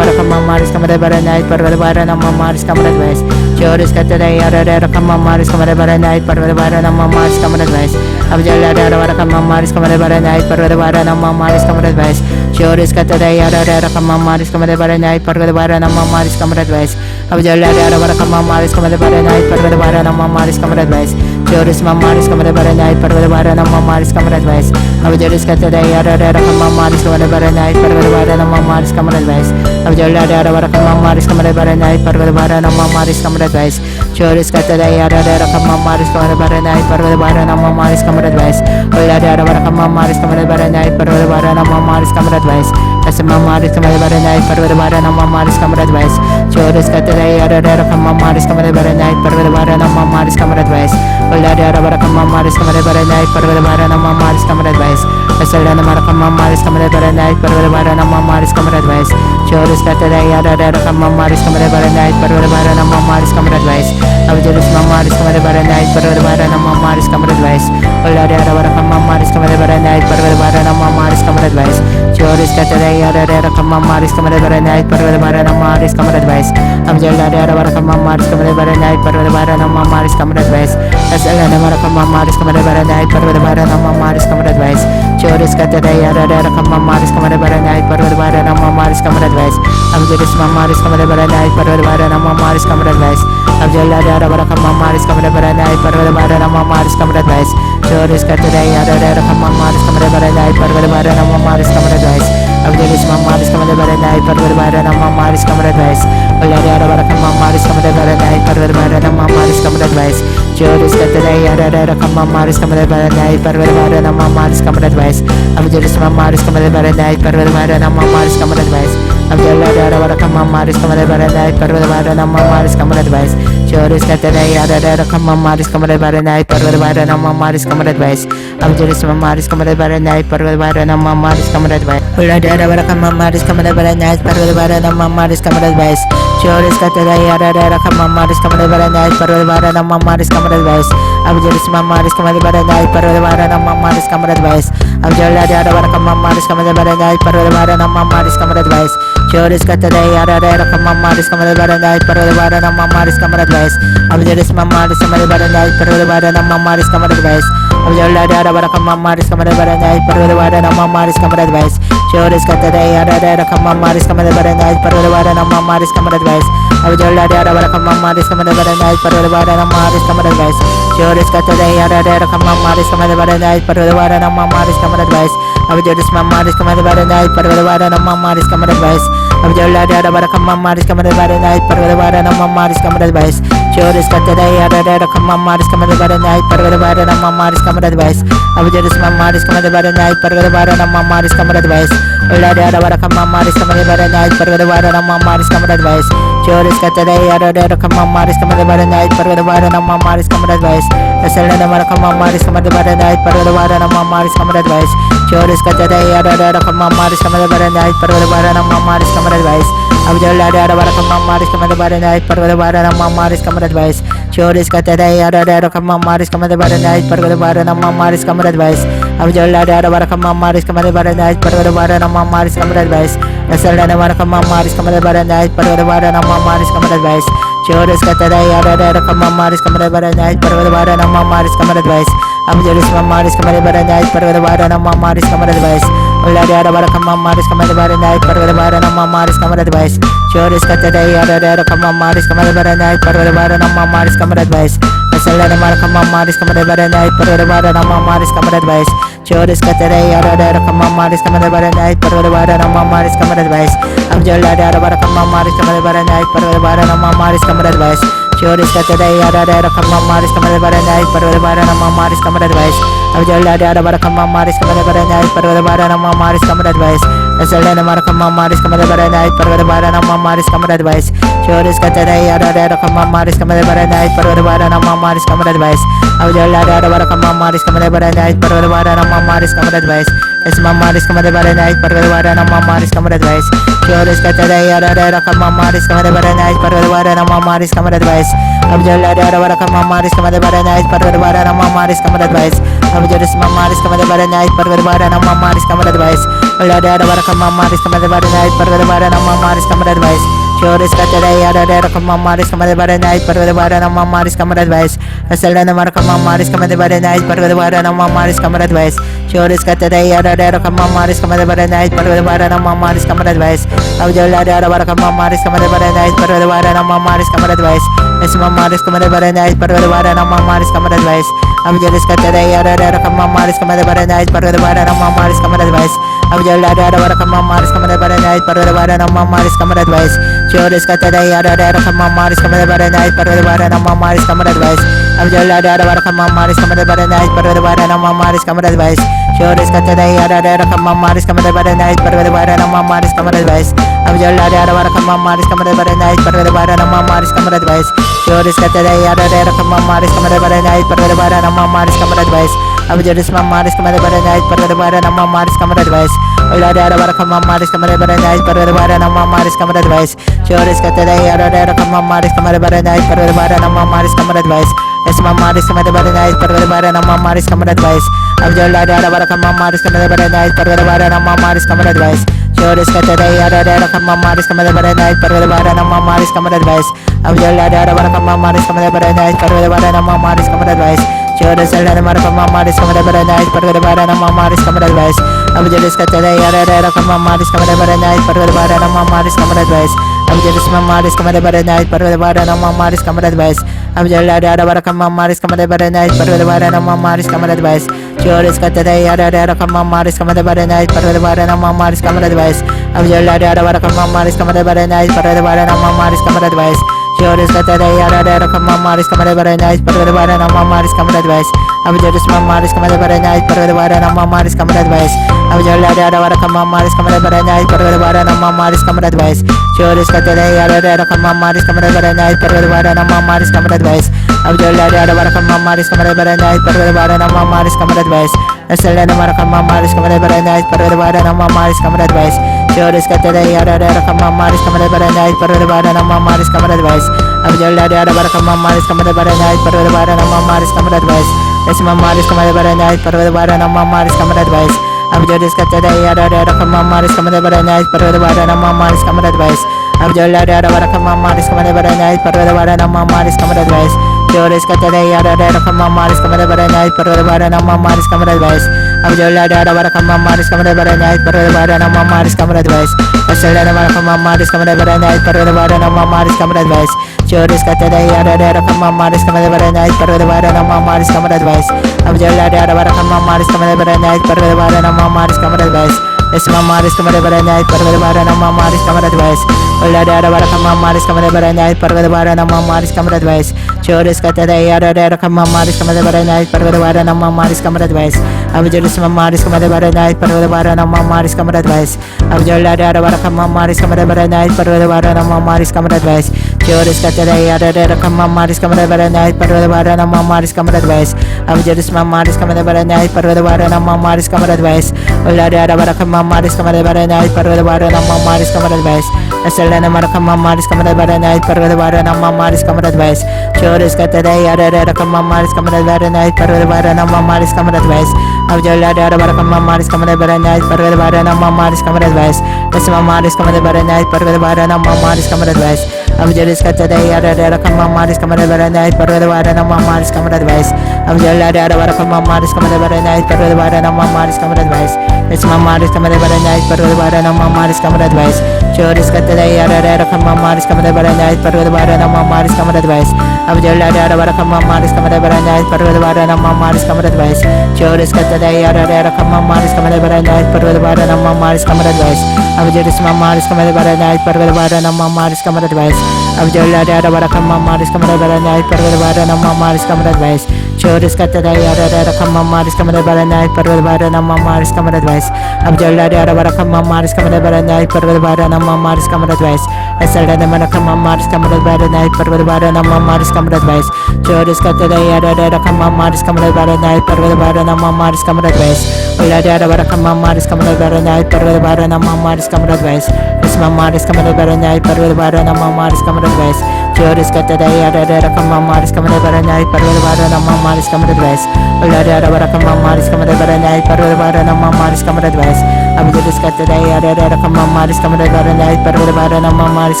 Kamamaris Kamadabaranai Parvadabara Mamaris Kamadadvice Choris Katadai Ada Kamamaris Kamadabaranai Parvadabara Mamaris Kamadadvice Abjala Kamamaris Kamadabaranai Parvadabara Mamaris Kamadadvice Choris Katadai Ada Kamamaris Kamadabaranai Parvadabara Mamaris Kamadadvice Abjala Kamamaris Kamadabaranai Parvadabara Mamaris Kamadadvice Choris Mamaris Kamadabaranai Parvadabara Mamaris Kamadadvice Abjalis Katadai Ada Kamamaris Kamadabaranai Parvadabara Mamaris Kamadadvice Abjala Kamamaris Kamadabaranai Parvadabara Mamaris Kamadadvice Choris Katadai Ada Kamamaris Kamadabaranai Parvadabara Mamaris Kamadadvice Ulada Kamamaris Kamadabaranai Parvadabara Mamaris Kamadadvice Asmamaris Kamadabaranai Parvadabara Mamaris Kamadadvice Choris Katadai Ada Kamamaris Kamadabaranai Parvadabara Mamaris Kamadadvice Ulada Kamamaris Kamadabaranai Parvadabara Mamaris Kamadadvice Asala Kamamaris Kamadabaranai Parvadabara Mamaris Kamadadvice Choris Katadai Ada Kamamaris Kamadabaranai Parvadabara Mamaris Kamadadvice Abjalis Mamaris Kamadabaranai Parvadabara Mamaris Kamadadvice Ulada Kamamaris Kamadabaranai Parvadabara Mamaris Kamadadvice Choris Katadai Ada Kamamaris Kamadabaranai Parvadabara Mamaris Kamadadvice Abjala Kamamaris Kamadabaranai Parvadabara Mamaris Kamadadvice Asala Kamamaris Kamadabaranai Parvadabara Mamaris Kamadadvice Choris Katadai Ada Kamamaris Kamadabaranai Parvadabara Mamaris Kamadadvice Abjalis Mamaris Kamadabaranai Parvadabara Mamaris Kamadadvice Abjala Kamamaris Kamadabaranai Parvadabara Mamaris Kamadadvice Choris Katadai Ada Kamamaris Kamadabaranai Parvadabara Mamaris Kamadadvice Abjalis Mamaris Kamadabaranai Parvadabara Mamaris Kamadadvice Ulada Kamamaris Kamadabaranai Parvadabara Mamaris Kamadadvice Choris Katadai Ada Kamamaris Kamadabaranai Parvadabara Mamaris Kamadadvice Abjalis Mamaris Kamadabaranai Parvadabara Mamaris Kamadadvice Abjala Kamamaris Kamadabaranai Parvadabara Mamaris Kamadadvice Choris Katadai Ada Kamamaris Kamadabaranai Parvadabara Mamaris Kamadadvice Abjalis Mamaris Kamadabaranai Parvadabara Mamaris Kamadadvice Ulada Kamamaris Kamadabaranai Parvadabara Mamaris Kamadadvice Choris Katadai Ada Kamamaris Kamadabaranai Parvadabara Mamaris Kamadadvice Abjalis Mamaris Kamadabaranai Parvadabara Mamaris Kamadadvice Abjala Kamamaris Kamadabaranai Parvadabara Mamaris Kamadadvice Choris Katadai Ada Kamamaris Kamadabaranai Parvadabara Mamaris Kamadadvice Abjalis Mamaris Kamadabaranai Parvadabara Mamaris Kamadadvice Abjala Kamamaris Kamadabaranai Parvadabara Mamaris Kamadadvice Choris Katadai Ada Kamamaris Kamadabaranai Parvadabara Mamaris Kamadadvice Abjala Kamamaris Kamadabaranai Parvadabara Mamaris Kamadadvice Choris Katadai Ada Kamamaris Kamadabaranai Parvadabara Mamaris Kamadadvice Abjalis Mamaris Kamadabaranai Parvadabara Mamaris Kamadadvice Abjalla da bara come on maris come the bara night per the bara no maris come the vice Chores cut the day da come on maris come the bara night per the bara no maris come the vice Abjalla maris come the bara night per the bara no maris come the vice Ulla da bara come on maris come the bara night per the bara no maris come the vice Chores cut the day da come on maris come the bara night per the bara no maris come the vice Asala da bara come on maris come the bara night per the bara no maris come the vice Chores cut the day da come on maris come the bara night per the bara no maris come the vice Abjalla da bara come on maris come the bara night per the bara no maris come the vice Chores cut the day da come on maris come the bara night per the bara no maris come the vice Abjalla da bara come on maris come the bara night per the bara no maris come the vice Asala da bara come on maris come the bara night per the bara no maris come the vice Chores cut the day da come on maris come the bara night per the bara no maris come the vice Abjalla maris come the bara night per the bara no maris come the vice Ulla da bara come on maris come the bara night per the bara no maris come the vice Chores cut the day da come on maris come the bara night per the bara no maris come the vice Asala da bara come on maris come the bara night per the bara no maris come the vice Chores cut the day da come on maris come the bara night per the bara no maris come the vice Abjalla da bara come on maris come the bara night per the bara no maris come the vice Chores cut the day da come on maris come the bara night per the bara no maris come the vice Abjalla da bara come on maris come the bara night per the bara no maris come the vice Asala da bara come on maris come the bara night per the bara no maris come the vice Chores cut the day da come on maris come the bara night per the bara no maris come the vice Abjalla da bara come on maris come the bara night per the bara no maris come the vice Asma maris come the bara night per the bara no maris come the vice Chores cut the day da come on maris come the bara night per the bara no maris come the vice Abjalla da bara come on maris come the bara night per the bara no maris come the vice Abjalla maris come the bara night per the bara no maris come the vice Ulla da bara come on maris come the bara night per the bara no maris come the vice Chores cut the day da come on maris come the bara night per the bara no maris come the vice Asala da bara come on maris come the bara night per the bara no maris come the vice Chores cut the day da come on maris come the bara night per the bara no maris come the vice Abjalla da bara come on maris come the bara night per the bara no maris come the vice Asma maris come the bara night per the bara no maris come the vice Abjalla cut the day da come on maris come the bara night per the bara no maris come the vice Abjalla da bara come on maris come the bara night per the bara no maris come the vice Chores cut the day da come on maris come the bara night per the bara no maris come the vice Abjalla da bara come on maris come the bara night per the bara no maris come the vice Chores cut the day da come on maris come the bara night per the bara no maris come the vice Abjalla da bara come on maris come the bara night per the bara no maris come the vice Chores cut the day da come on maris come the bara night per the bara no maris come the vice Abjalla maris come the bara night per the bara no maris come the vice Ulla da bara come on maris come the bara night per the bara no maris come the vice Chores cut the day da come on maris come the bara night per the bara no maris come the vice Asma maris come the bara night per the bara no maris come the vice Abjalla da bara come on maris come the bara night per the bara no maris come the vice Chores cut the day da come on maris come the bara night per the bara no maris come the vice Abjalla da bara come on maris come the bara night per the bara no maris come the vice Chores da bara come on maris come the bara night per the bara no maris come the vice Abjalla cut the day da come on maris come the bara night per the bara no maris come the vice Abjalla maris come the bara night per the bara no maris come the vice Abjalla da bara come on maris come the bara night per the bara no maris come the vice Chores cut the day da come on maris come the bara night per the bara no maris come the vice Abjalla da bara come on maris come the bara night per the bara no maris come the vice Chores cut the day da come on maris come the bara night per the bara no maris come the vice Abjalla maris come the bara night per the bara no maris come the vice Abjalla da bara come on maris come the bara night per the bara no maris come the vice Chores cut the day da come on maris come the bara night per the bara no maris come the vice Abjalla da bara come on maris come the bara night per the bara no maris come the vice Asala da bara come on maris come the bara night per the bara no maris come the vice Chores cut the day da come on maris come the bara night per the bara no maris come the vice Abjalla da bara come on maris come the bara night per the bara no maris come the vice Asma maris come the bara night per the bara no maris come the vice Abjalla cut the day da come on maris come the bara night per the bara no maris come the vice Abjalla da bara come on maris come the bara night per the bara no maris come the vice Chores cut the day da come on maris come the bara night per the bara no maris come the vice Abjalla da bara come on maris come the bara night per the bara no maris come the vice Asala da bara come on maris come the bara night per the bara no maris come the vice Chores cut the day da come on maris come the bara night per the bara no maris come the vice Abjalla da bara come on maris come the bara night per the bara no maris come the vice es mamaris kamade barana parvada barana mamaris kamade advice ullade ara bara mamaris kamade barana parvada barana mamaris kamade advice chores katada ara ara mamaris kamade barana parvada barana mamaris kamade advice abjelis mamaris kamade barana parvada barana mamaris kamade advice abjolade ara bara mamaris kamade barana parvada barana mamaris kamade advice chores katada ara ara mamaris kamade barana parvada barana mamaris kamade advice abjelis mamaris kamade barana parvada barana mamaris kamade advice ullade ara bara mamaris kamade barana parvada barana mamaris kamade advice asalana mara mamaris kamade barana parvada barana mamaris kamade advice chores katada ara ara mamaris kamade barana parvada barana mamaris kamade advice abjolade ara bara mamaris kamade barana parvada barana mamaris kamade advice es mamaris kamade barana parvada barana mamaris kamade advice abjelis katada ara ara mamaris kamade barana parvada barana mamaris kamade advice abjolade ara bara mamaris kamade barana parvada barana mamaris kamade advice es mamaris kamade barana parvada barana mamaris kamade advice chores katada ara ara mamaris kamade barana parvada barana mamaris kamade advice abjolade ara bara mamaris kamade barana parvada barana mamaris kamade advice chores katada ara ara mamaris kamade barana parvada barana mamaris kamade advice abjelis mamaris kamade barana parvada barana mamaris kamade advice abjolade ara bara mamaris kamade barana parvada barana mamaris kamade advice chores katada ara ara mamaris kamade barana parvada barana mamaris kamade advice abjolade ara bara mamaris kamade barana parvada barana mamaris kamade advice asalana mara mamaris kamade barana parvada barana mamaris kamade advice chores katada ara ara mamaris kamade barana parvada barana mamaris kamade advice ullade ara bara mamaris kamade barana parvada barana mamaris kamade advice es mamaris kamade barana parvada barana mamaris kamade advice chores katada ara ara mamaris kamade barana parvada barana mamaris kamade advice ullade ara bara mamaris kamade barana parvada barana mamaris kamade advice abjelis katada ara ara mamaris kamade barana parvada barana mamaris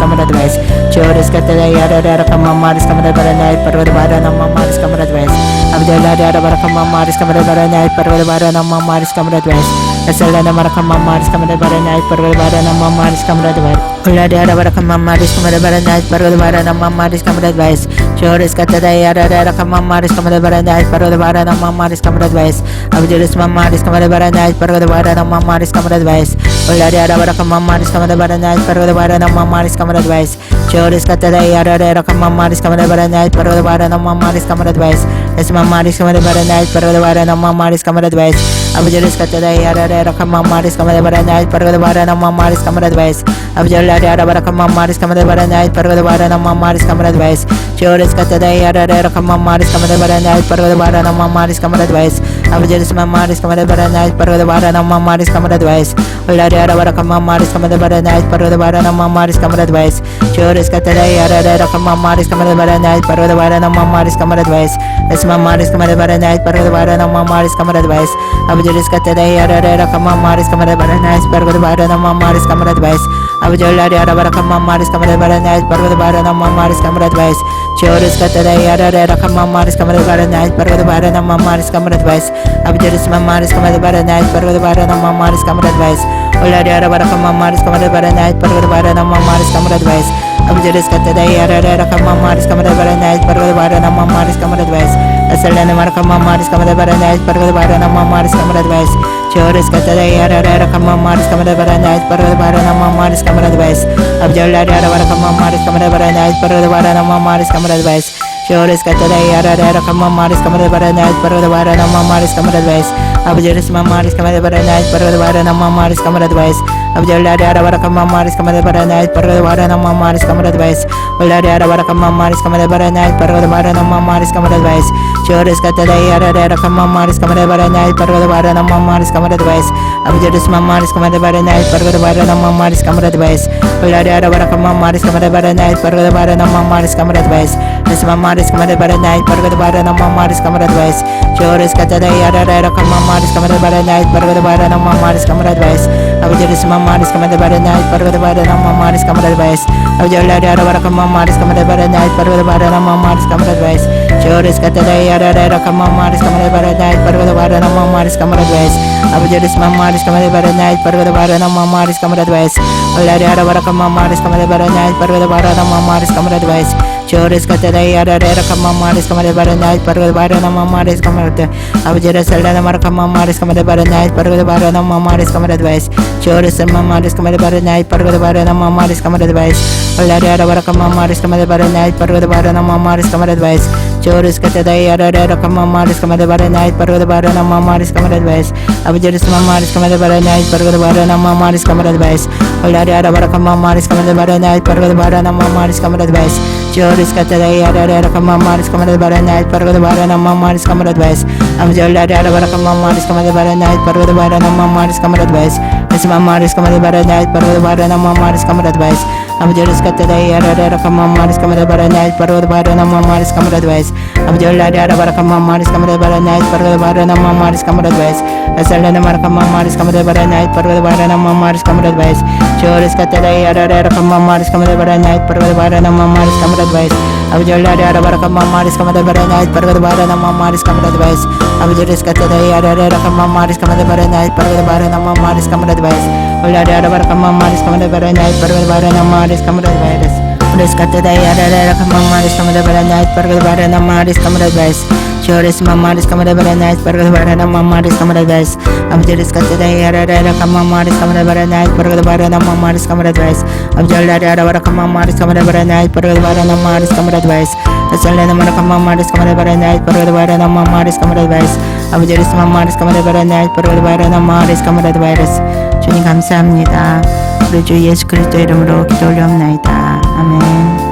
kamade advice chores katada ara ara mamaris kamade barana parvada barana mamaris kamade advice abjolade ara bara mamaris kamade barana parvada barana mamaris kamade advice asalana mara mamaris kamade barana parvada barana mamaris kamade advice ullade ara bara mamaris kamade barana parvada barana mamaris kamade advice chores katada ara ara mamaris kamade barana parvada barana mamaris kamade advice abjelis mamaris kamade barana parvada barana mamaris kamade advice ullade ara bara mamaris kamade barana parvada barana mamaris kamade advice chores katada ara ara mamaris kamade barana parvada barana mamaris kamade advice es mamaris kamade barana parvada barana mamaris kamade advice abjelis katada ara ara mamaris kamade barana parvada barana mamaris kamade advice abjolade ara bara mamaris kamade barana parvada barana mamaris kamade advice chores katada ara ara mamaris kamade barana parvada barana mamaris kamade advice abjelis mamaris kamade barana parvada barana mamaris kamade advice ullade ara bara mamaris kamade barana parvada barana mamaris kamade advice chores katada ara ara mamaris kamade barana parvada barana mamaris kamade advice es mamaris kamade barana parvada barana mamaris kamade advice abjelis katada ara ara mamaris kamade barana parvada barana mamaris kamade advice abjolade ara bara mamaris kamade barana parvada barana mamaris kamade advice chores katada ara ara mamaris kamade barana parvada barana mamaris kamade advice abjelis mamaris kamade barana parvada barana mamaris kamade advice ullade ara bara mamaris kamade barana parvada barana mamaris kamade advice abjelis katada ara ara mamaris kamade barana parvada barana mamaris kamade advice asalana mara mamaris kamade barana parvada barana mamaris kamade advice chores katada ara ara mamaris kamade barana parvada barana mamaris kamade advice abjolade ara bara mamaris kamade barana parvada barana mamaris kamade advice chores katada ara ara mamaris kamade barana parvada barana mamaris kamade advice abjelis mamaris kamade barana parvada barana mamaris kamade advice abjolade ara bara mamaris kamade barana parvada barana mamaris kamade advice ullade ara bara mamaris kamade barana parvada barana mamaris kamade advice chores katada ara ara mamaris kamade barana parvada barana mamaris kamade advice abjelis mamaris kamade barana parvada barana mamaris kamade advice ullade ara bara mamaris kamade barana parvada barana mamaris kamade advice es mamaris kamade barana parvada barana mamaris kamade advice chores katada ara ara mamaris kamade barana parvada barana mamaris kamade advice abjelis mamaris kamade barana parvada barana mamaris kamade advice abjolade ara bara mamaris kamade barana parvada barana mamaris kamade advice chores katada ara ara mamaris kamade barana parvada barana mamaris kamade advice abjelis mamaris kamade barana parvada barana mamaris kamade advice ullade ara bara mamaris kamade barana parvada barana mamaris kamade advice 주오레스 카테다이 아라레라 카마마리스 카마레 바라나이 파르가다 바라나 마마리스 카마레 아버지를 살라나 마라 카마마리스 카마레 바라나이 파르가다 바라나 마마리스 카마레 바이스 주오레스 마마리스 카마레 바라나이 파르가다 바라나 마마리스 카마레 바이스 올라리아라 바라 카마마리스 카마레 바라나이 파르가다 바라나 마마리스 카마레 바이스 주오레스 카테다이 아라레라 카마마리스 카마레 바라나이 파르가다 바라나 마마리스 카마레 바이스 아버지를 마마리스 카마레 바라나이 파르가다 바라나 마마리스 카마레 바이스 올라리아라 바라 카마마리스 카마레 바라나이 파르가다 바라나 마마리스 카마레 바이스 주오레스 카테다이 아라레라 카마마리스 카마레 바라나이 파르가다 바라나 마마리스 카마레 바이스 아버지 올라리아라 바라 카마마리스 카마레 바라나이 파르가다 바라나 마마리스 카마레 바이스 Esi mamaris kamade baranait parvada barana mamaris kamarad vais Abjelis katadai arara kamamaris kamade baranait parvada barana mamaris kamarad vais Abjelari arara kamamaris kamade baranait parvada barana mamaris kamarad vais Asalana mar kamamaris kamade baranait parvada barana mamaris kamarad vais Choris katadai arara kamamaris kamade baranait parvada barana mamaris kamarad vais Abjelari arara kamamaris kamade baranait parvada barana mamaris kamarad vais Abjelis katadai arara kamamaris kamade baranait parvada barana mamaris kamarad vais Olari arara kamamaris kamade baranait parvada barana mamaris kamarad vais Choris katadai arara kamamaris kamade baranait parvada barana mamaris kamarad vais Choris mamaris kamade baranait parvada barana mamaris kamarad vais Abjelis katadai arara kamamaris kamade baranait parvada barana mamaris kamarad vais Abjelari arara kamamaris kamade baranait parvada barana mamaris kamarad vais Asalana mar kamamaris kamade baranait parvada barana mamaris kamarad vais Abjelis mamaris kamade baranait parvada barana mamaris kamarad vais 주님 감사합니다. 우리 주 예수 그리스도 이름으로 기도 올려옵나이다. 아멘.